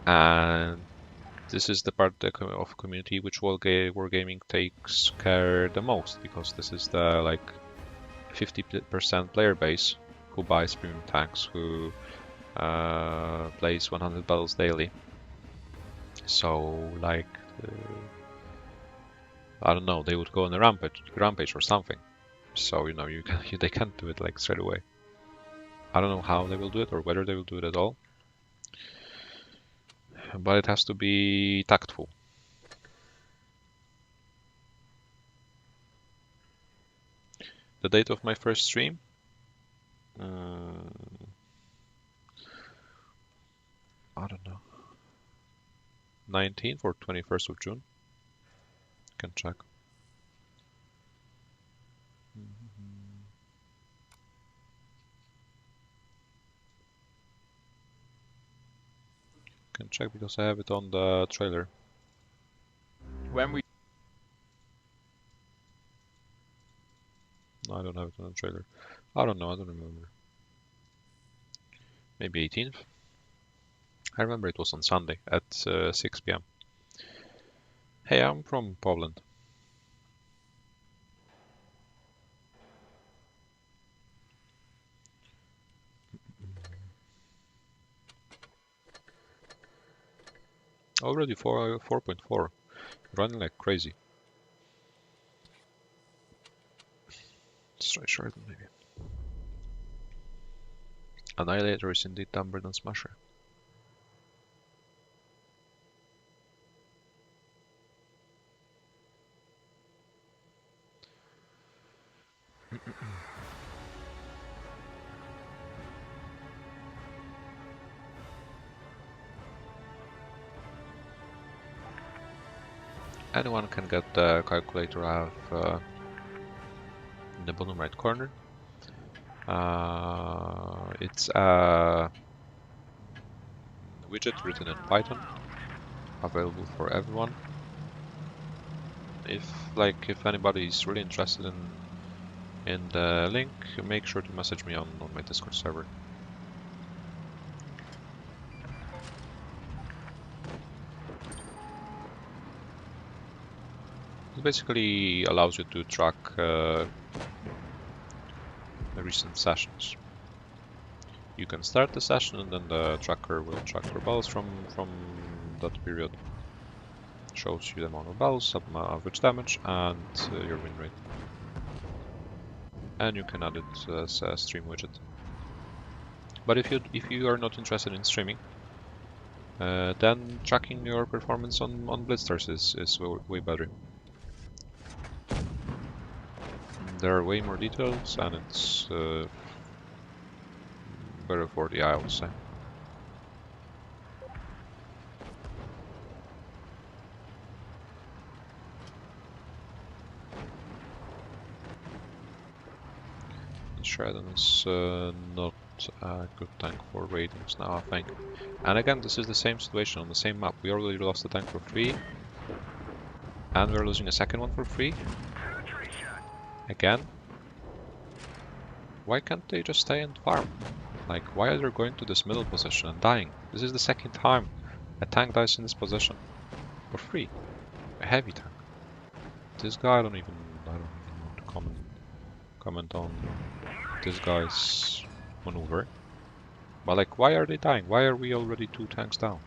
And this is the part of community which Wargaming takes care the most, because this is the like 50% player base who buys premium tanks, who plays 100 battles daily. So like I don't know, they would go on a rampage or something. So you know, they can't do it like straight away. I don't know how they will do it or whether they will do it at all, but it has to be tactful. The date of my first stream? I don't know. 19th or 21st of June? Can check. Can check because I have it on the trailer. When we No, I don't have it on the trailer. I don't know, I don't remember. Maybe 18th? I remember it was on Sunday at 6 PM. Hey, I'm from Poland. Already 4.4. Running like crazy. Let's try Sheridan maybe. Annihilator is indeed dumber than Smasher. Anyone can get the calculator I have in the bottom right corner. It's a widget written in Python, available for everyone. If anybody is really interested in the link, make sure to message me on my Discord server. It basically allows you to track the recent sessions. You can start the session and then the tracker will track your battles from that period. Shows you the amount of battles, average damage, and your win rate. And you can add it as a stream widget. But if you are not interested in streaming, then tracking your performance on Blitzstars is way better. There are way more details, and it's better for the eye, I would say. Shredden is not a good tank for ratings now, I think. And again, this is the same situation on the same map. We already lost a tank for free, and we're losing a second one for free. Again. Why can't they just stay and farm? Like, why are they going to this middle position and dying? This is the second time a tank dies in this position. For free. A heavy tank. This guy, I don't even want to comment on this guy's maneuver. But like, why are they dying? Why are we already 2 tanks down?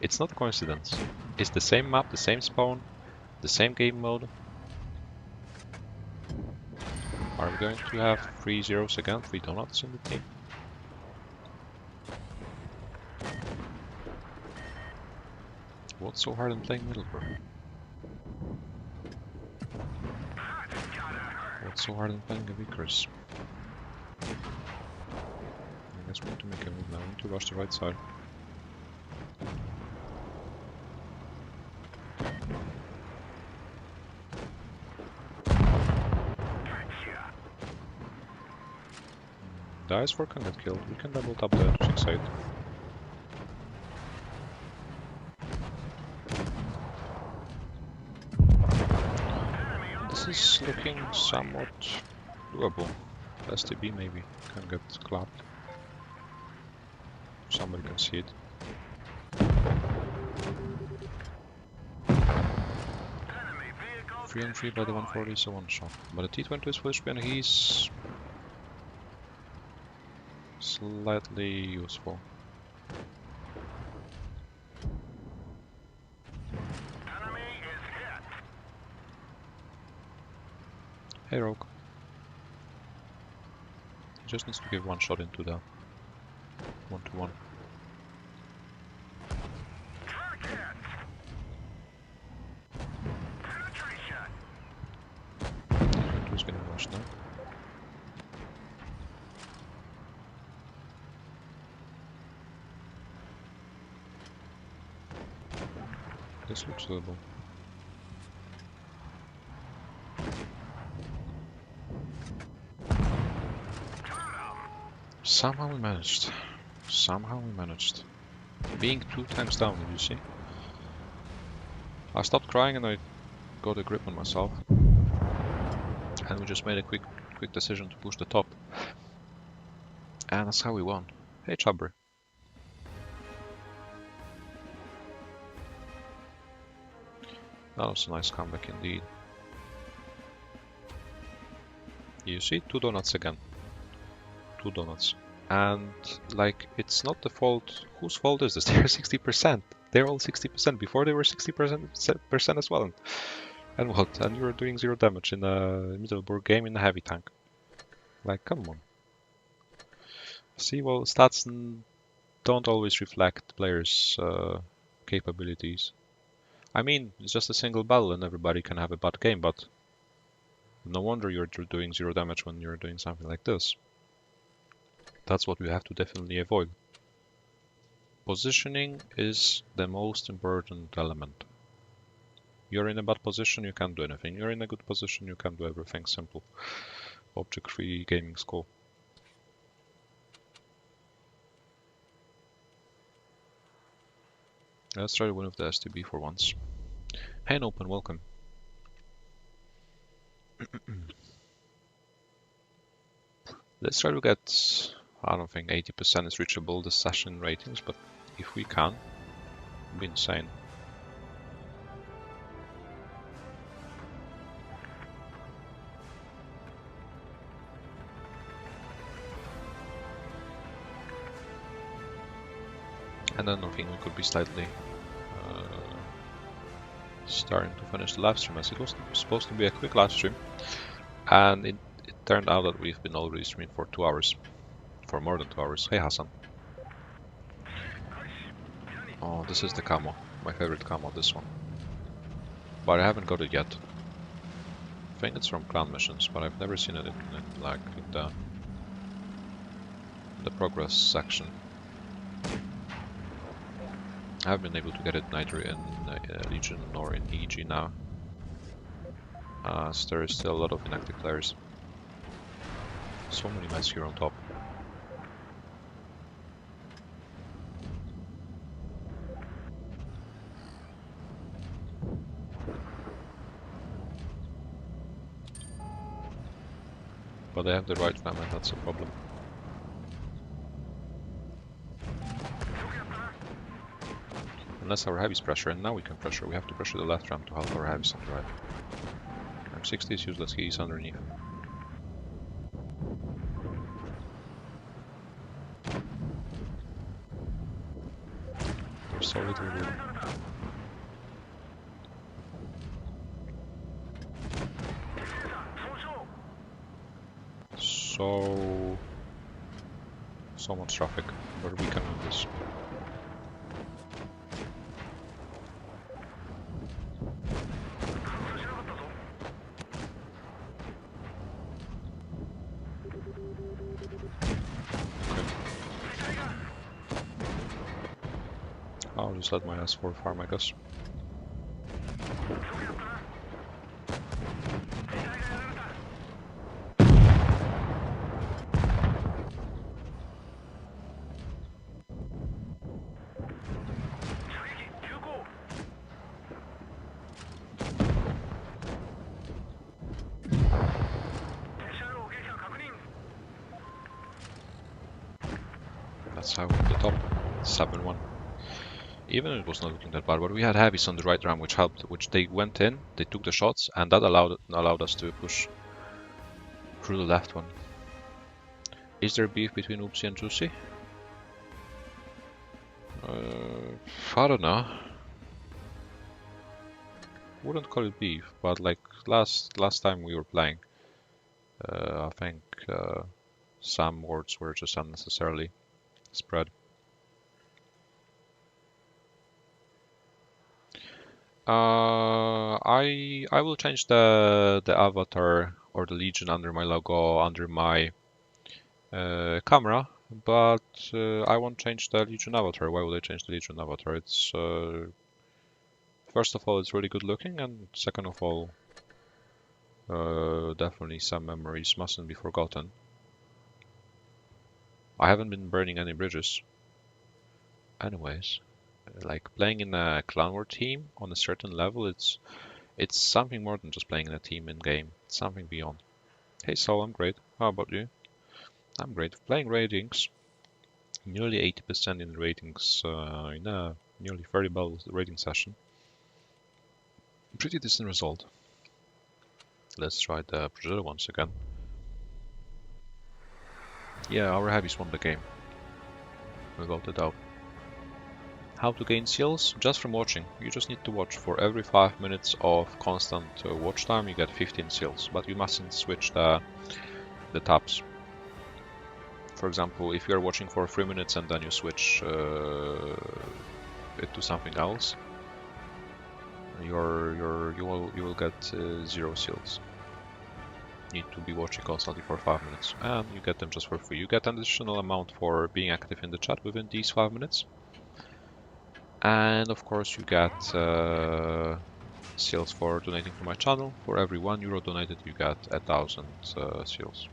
It's not a coincidence. It's the same map, the same spawn, the same game mode. Are we going to have 3 zeros again, 3 donuts in the team? What's so hard in playing Middleborough? What's so hard in playing a Vickers? I guess we need to make a move now. We need to rush the right side. The Ice4 can get killed. We can double tap the 6-8. This is looking somewhat doable. STB maybe can get clapped. Somebody can see it. Free and free by the 140 is a one shot. But the T-22 is fully spin, he's slightly useful. Hey Rogue. He just needs to give one shot into the 1-to-1. Who's getting rushed now? This looks doable. Somehow we managed. Somehow we managed. Being 2 tanks down, did you see? I stopped crying and I got a grip on myself. And we just made a quick decision to push the top. And that's how we won. Hey Chubber. That was a nice comeback indeed. You see, 2 donuts again. 2 donuts. And like, it's not the fault. Whose fault is this? They're 60%. They're all 60%. Before they were 60% as well. And what? And you were doing 0 damage in a Middleborough game in a heavy tank. Like, come on. See, well, stats don't always reflect players' capabilities. I mean, it's just a single battle and everybody can have a bad game, but no wonder you're doing 0 damage when you're doing something like this. That's what we have to definitely avoid. Positioning is the most important element. You're in a bad position, you can't do anything. You're in a good position, you can do everything. Simple. Object-free gaming school. Let's try to win with the STB for once. Hey, Open, welcome. Let's try to get, I don't think 80% is reachable this session ratings, but if we can, it'd be insane. And then I think we could be slightly starting to finish the live stream, as it was supposed to be a quick live stream, and it turned out that we've been already streaming for 2 hours, for more than 2 hours. Hey Hassan. Oh, this is the camo, my favorite camo, this one, but I haven't got it yet. I think it's from clan missions, but I've never seen it in like in the progress section. I haven't been able to get it neither in Legion nor in EG now, as there is still a lot of inactive players. So many mats here on top. But they have the right RAM, and that's a problem. Unless our heavies pressure, and now we can pressure. We have to pressure the left RAM to help our heavies on the right. RAM 60 is useless, he's underneath. There's so little room. So much traffic, but we can win this. I'll just let my S4 farm, I guess. That's how we're at the top. 7-1. Even it was not looking that bad, but we had heavies on the right RAM, which helped. Which they went in, they took the shots, and that allowed us to push through the left one. Is there beef between Oopsie and Juicy? I don't know. Wouldn't call it beef, but like last time we were playing, I think some words were just unnecessarily spread. I will change the avatar or the Legion under my logo under my camera, but I won't change the Legion avatar. Why would I change the Legion avatar? It's first of all, it's really good looking, and second of all, definitely some memories mustn't be forgotten. I haven't been burning any bridges. Anyways, like playing in a clan war team on a certain level, it's something more than just playing in a team in game. It's something beyond. Hey Sol, I'm great. How about you? I'm great. Playing ratings, nearly 80% in ratings in a nearly 30 battle rating session. Pretty decent result. Let's try the Brazil once again. Yeah, our heavies won the game. Without a doubt. How to gain skills? Just from watching. You just need to watch. For every 5 minutes of constant watch time, you get 15 skills, but you mustn't switch the tabs. For example, if you are watching for 3 minutes and then you switch it to something else, you will get 0 skills. Need to be watching constantly for 5 minutes, and you get them just for free. You get an additional amount for being active in the chat within these 5 minutes. And of course you get skills for donating to my channel. For every €1 donated you get 1,000 skills.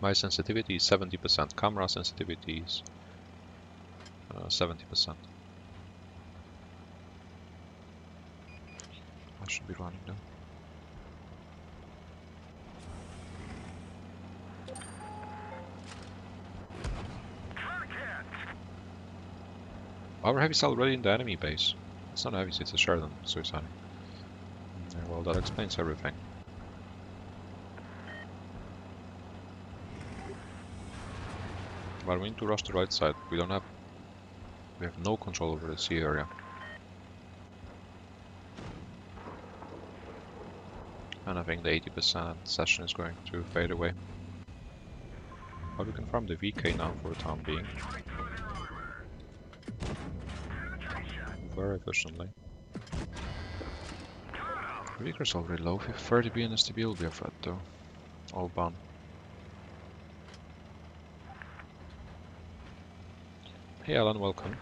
My sensitivity is 70%, camera sensitivity is 70%. I should be running now. Our heavy's already in the enemy base. It's not heavy, it's a Sheridan suicide. Yeah, well, that explains everything. But we need to rush the right side. We have no control over the sea area. And I think the 80% session is going to fade away. But we can farm the VK now for the time being. Very efficiently. Weaker's already low. 30B and STB will be a threat though. All bound. Hey Alan, welcome.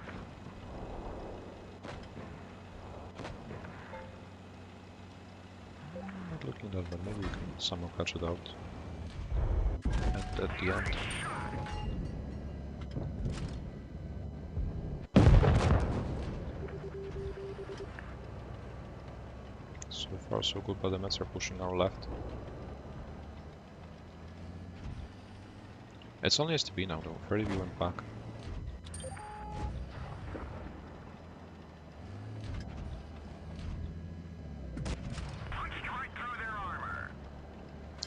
Not looking that bad, maybe we can somehow catch it out. And at the end. So far so good, but the Mets are pushing our left. It's only STB now though, 30B went back.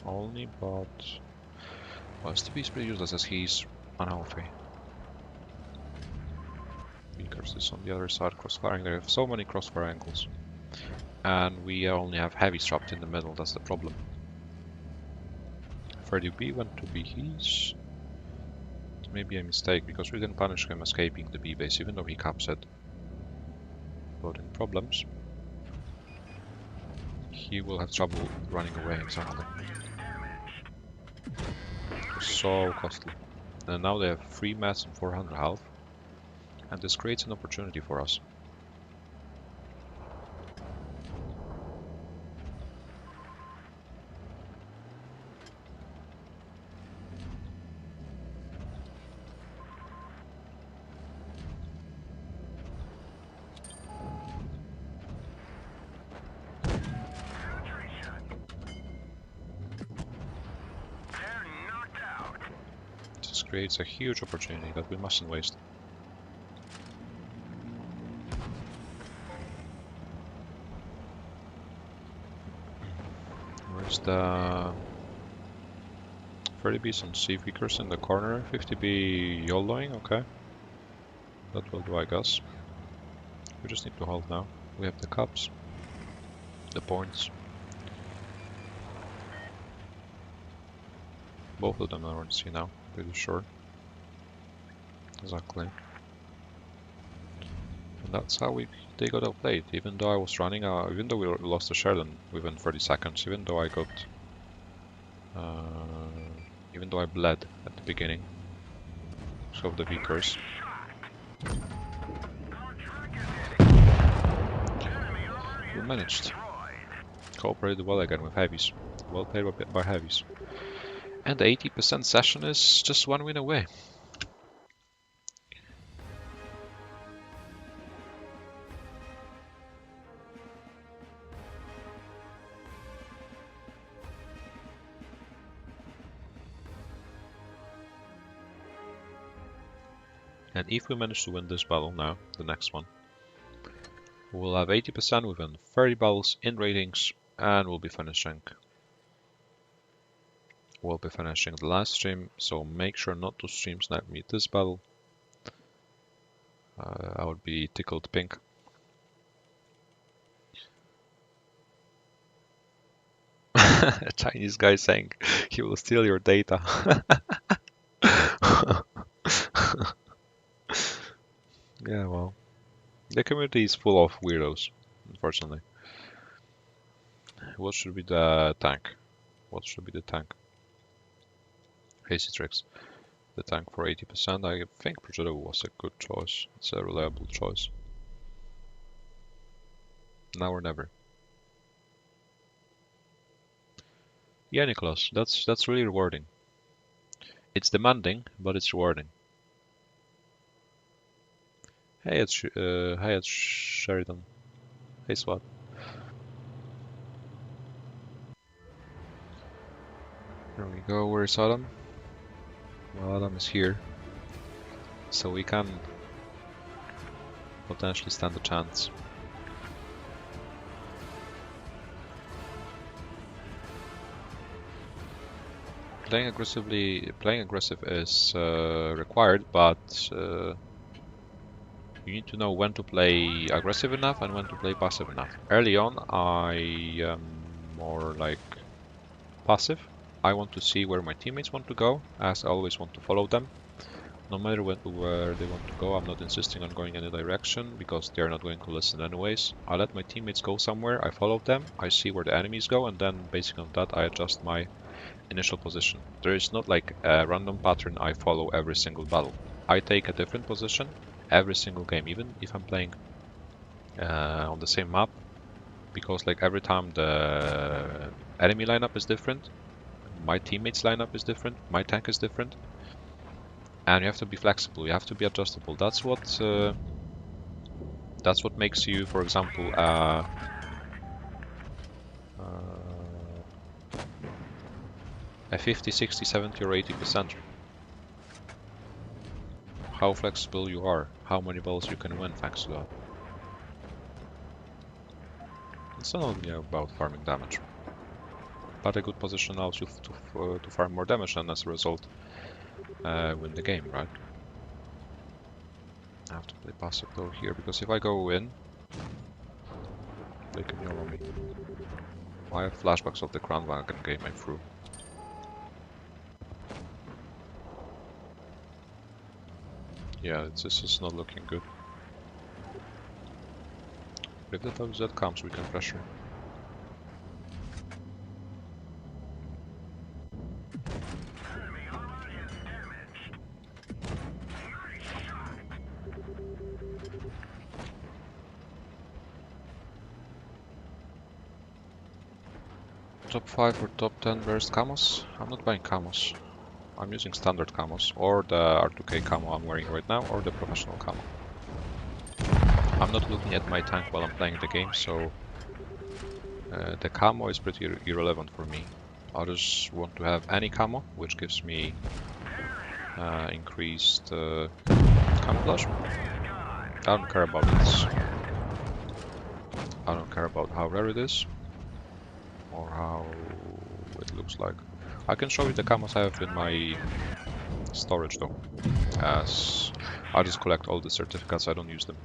Only, but well, STB is pretty useless as he's unhealthy. Weakers is on the other side crossfiring. They have so many crossfire angles. And we only have heavies trapped in the middle, that's the problem. 30B went to be his. It may be a mistake because we didn't punish him escaping the B base, even though he caps it. But in problems, he will have trouble running away exactly. So costly. And now they have 3 mats and 400 health. And this creates an opportunity for us. This creates a huge opportunity that we mustn't waste. Where's the 30B some sea weakers in the corner, 50B YOLOing, okay. That will do, I guess. We just need to hold now. We have the cups, the points. Both of them are on C now, pretty sure. Exactly. And that's how they got outplayed. Even though I was running, even though we lost the Sheridan within 30 seconds, even though I got, even though I bled at the beginning, so of the Vickers. We managed. Cooperated well again with heavies. Well played by heavies. And the 80% session is just 1 win away. And if we manage to win this battle now, the next one, we'll have 80% within 30 battles in ratings, and we'll be finishing the last stream, so make sure not to stream snipe me this battle. I would be tickled pink. A Chinese guy saying he will steal your data. Yeah, well, the community is full of weirdos, unfortunately. What should be the tank? What should be the tank? Hasty tricks. The tank for 80%. I think Projecto was a good choice. It's a reliable choice. Now or never. Yeah, Nicholas, that's really rewarding. It's demanding, but it's rewarding. Hey, it's Sheridan. Hey, SWAT. There we go. Where's Adam? Well, Adam is here, so we can potentially stand a chance. Playing aggressive is required, but you need to know when to play aggressive enough and when to play passive enough. Early on, I am more like passive. I want to see where my teammates want to go, as I always want to follow them. No matter where they want to go, I'm not insisting on going any direction because they're not going to listen anyways. I let my teammates go somewhere, I follow them, I see where the enemies go, and then based on that I adjust my initial position. There is not like a random pattern I follow every single battle. I take a different position every single game, even if I'm playing on the same map, because like every time the enemy lineup is different, my teammates lineup is different, my tank is different. And you have to be flexible, you have to be adjustable. That's what makes you, for example, a 50, 60, 70 or 80%. How flexible you are, how many battles you can win thanks to that. It's not only about farming damage, but a good position allows you to farm more damage and as a result win the game, right? I have to play passive though here, because if I go in, they can yell on me. I have flashbacks of the Crown Wagon game I threw. Yeah, this is not looking good. If the WZ comes, we can pressure. Top 5 or top 10 burst camos? I'm not buying camos. I'm using standard camos, or the R2K camo I'm wearing right now, or the professional camo. I'm not looking at my tank while I'm playing the game, so the camo is pretty irrelevant for me. I just want to have any camo, which gives me increased camouflage. I don't care about it. I don't care about how rare it is, or how it looks like. I can show you the camos I have in my storage though, as I just collect all the certificates, I don't use them.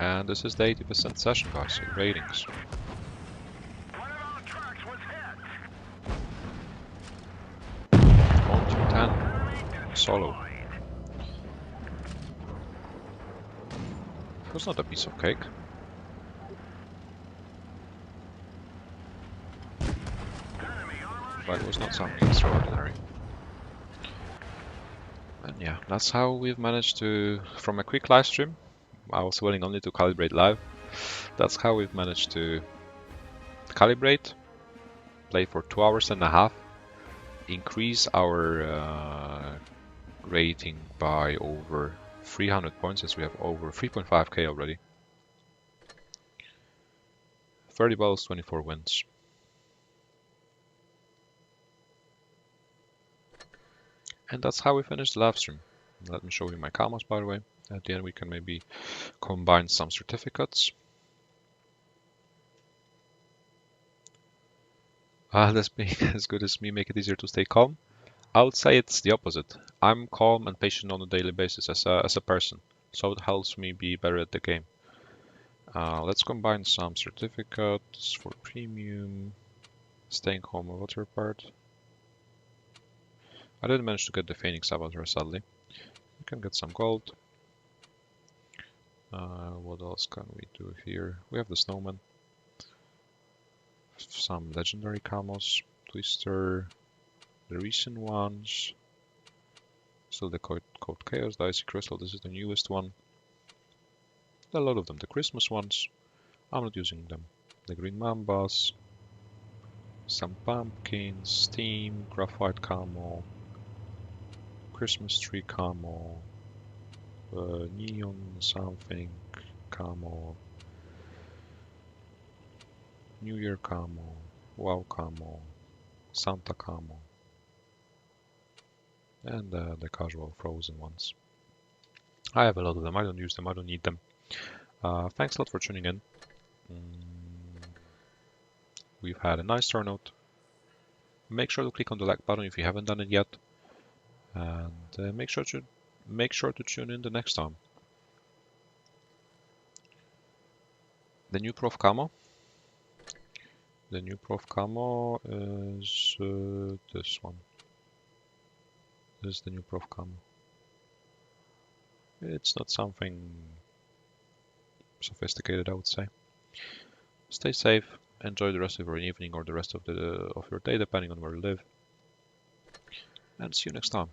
And this is the 80% session, guys, in ratings. On to 10, solo. It was not a piece of cake. But it was not something extraordinary. And yeah, that's how we've managed to, from a quick live stream, I was willing only to calibrate live, that's how we've managed to calibrate, play for 2 hours and a half, increase our rating by over 300 points, as we have over 3.5k already. 30 battles, 24 wins. And that's how we finished the live stream. Let me show you my camos, by the way. At the end we can maybe combine some certificates. Let's be as good as me, make it easier to stay calm. I would say it's the opposite. I'm calm and patient on a daily basis as a person, so it helps me be better at the game. Let's combine some certificates for premium. Staying home water part. I didn't manage to get the Phoenix Avatar, sadly. We can get some gold. What else can we do here? We have the Snowman. Some legendary camos. Twister. The recent ones. Still the Code Chaos, Dicey Crystal, this is the newest one. A lot of them, the Christmas ones. I'm not using them. The Green Mambas. Some pumpkins, Steam, Graphite Camo. Christmas tree camo, neon something camo, New Year camo, wow camo, Santa camo, and the casual frozen ones. I have a lot of them, I don't use them, I don't need them. Thanks a lot for tuning in. We've had a nice turnout. Make sure to click on the like button if you haven't done it yet. And make sure to tune in the next time. The new Prof Camo. The new Prof Camo is this one. This is the new prof camo. It's not something sophisticated, I would say. Stay safe, enjoy the rest of your evening or the rest of your day, depending on where you live. And see you next time.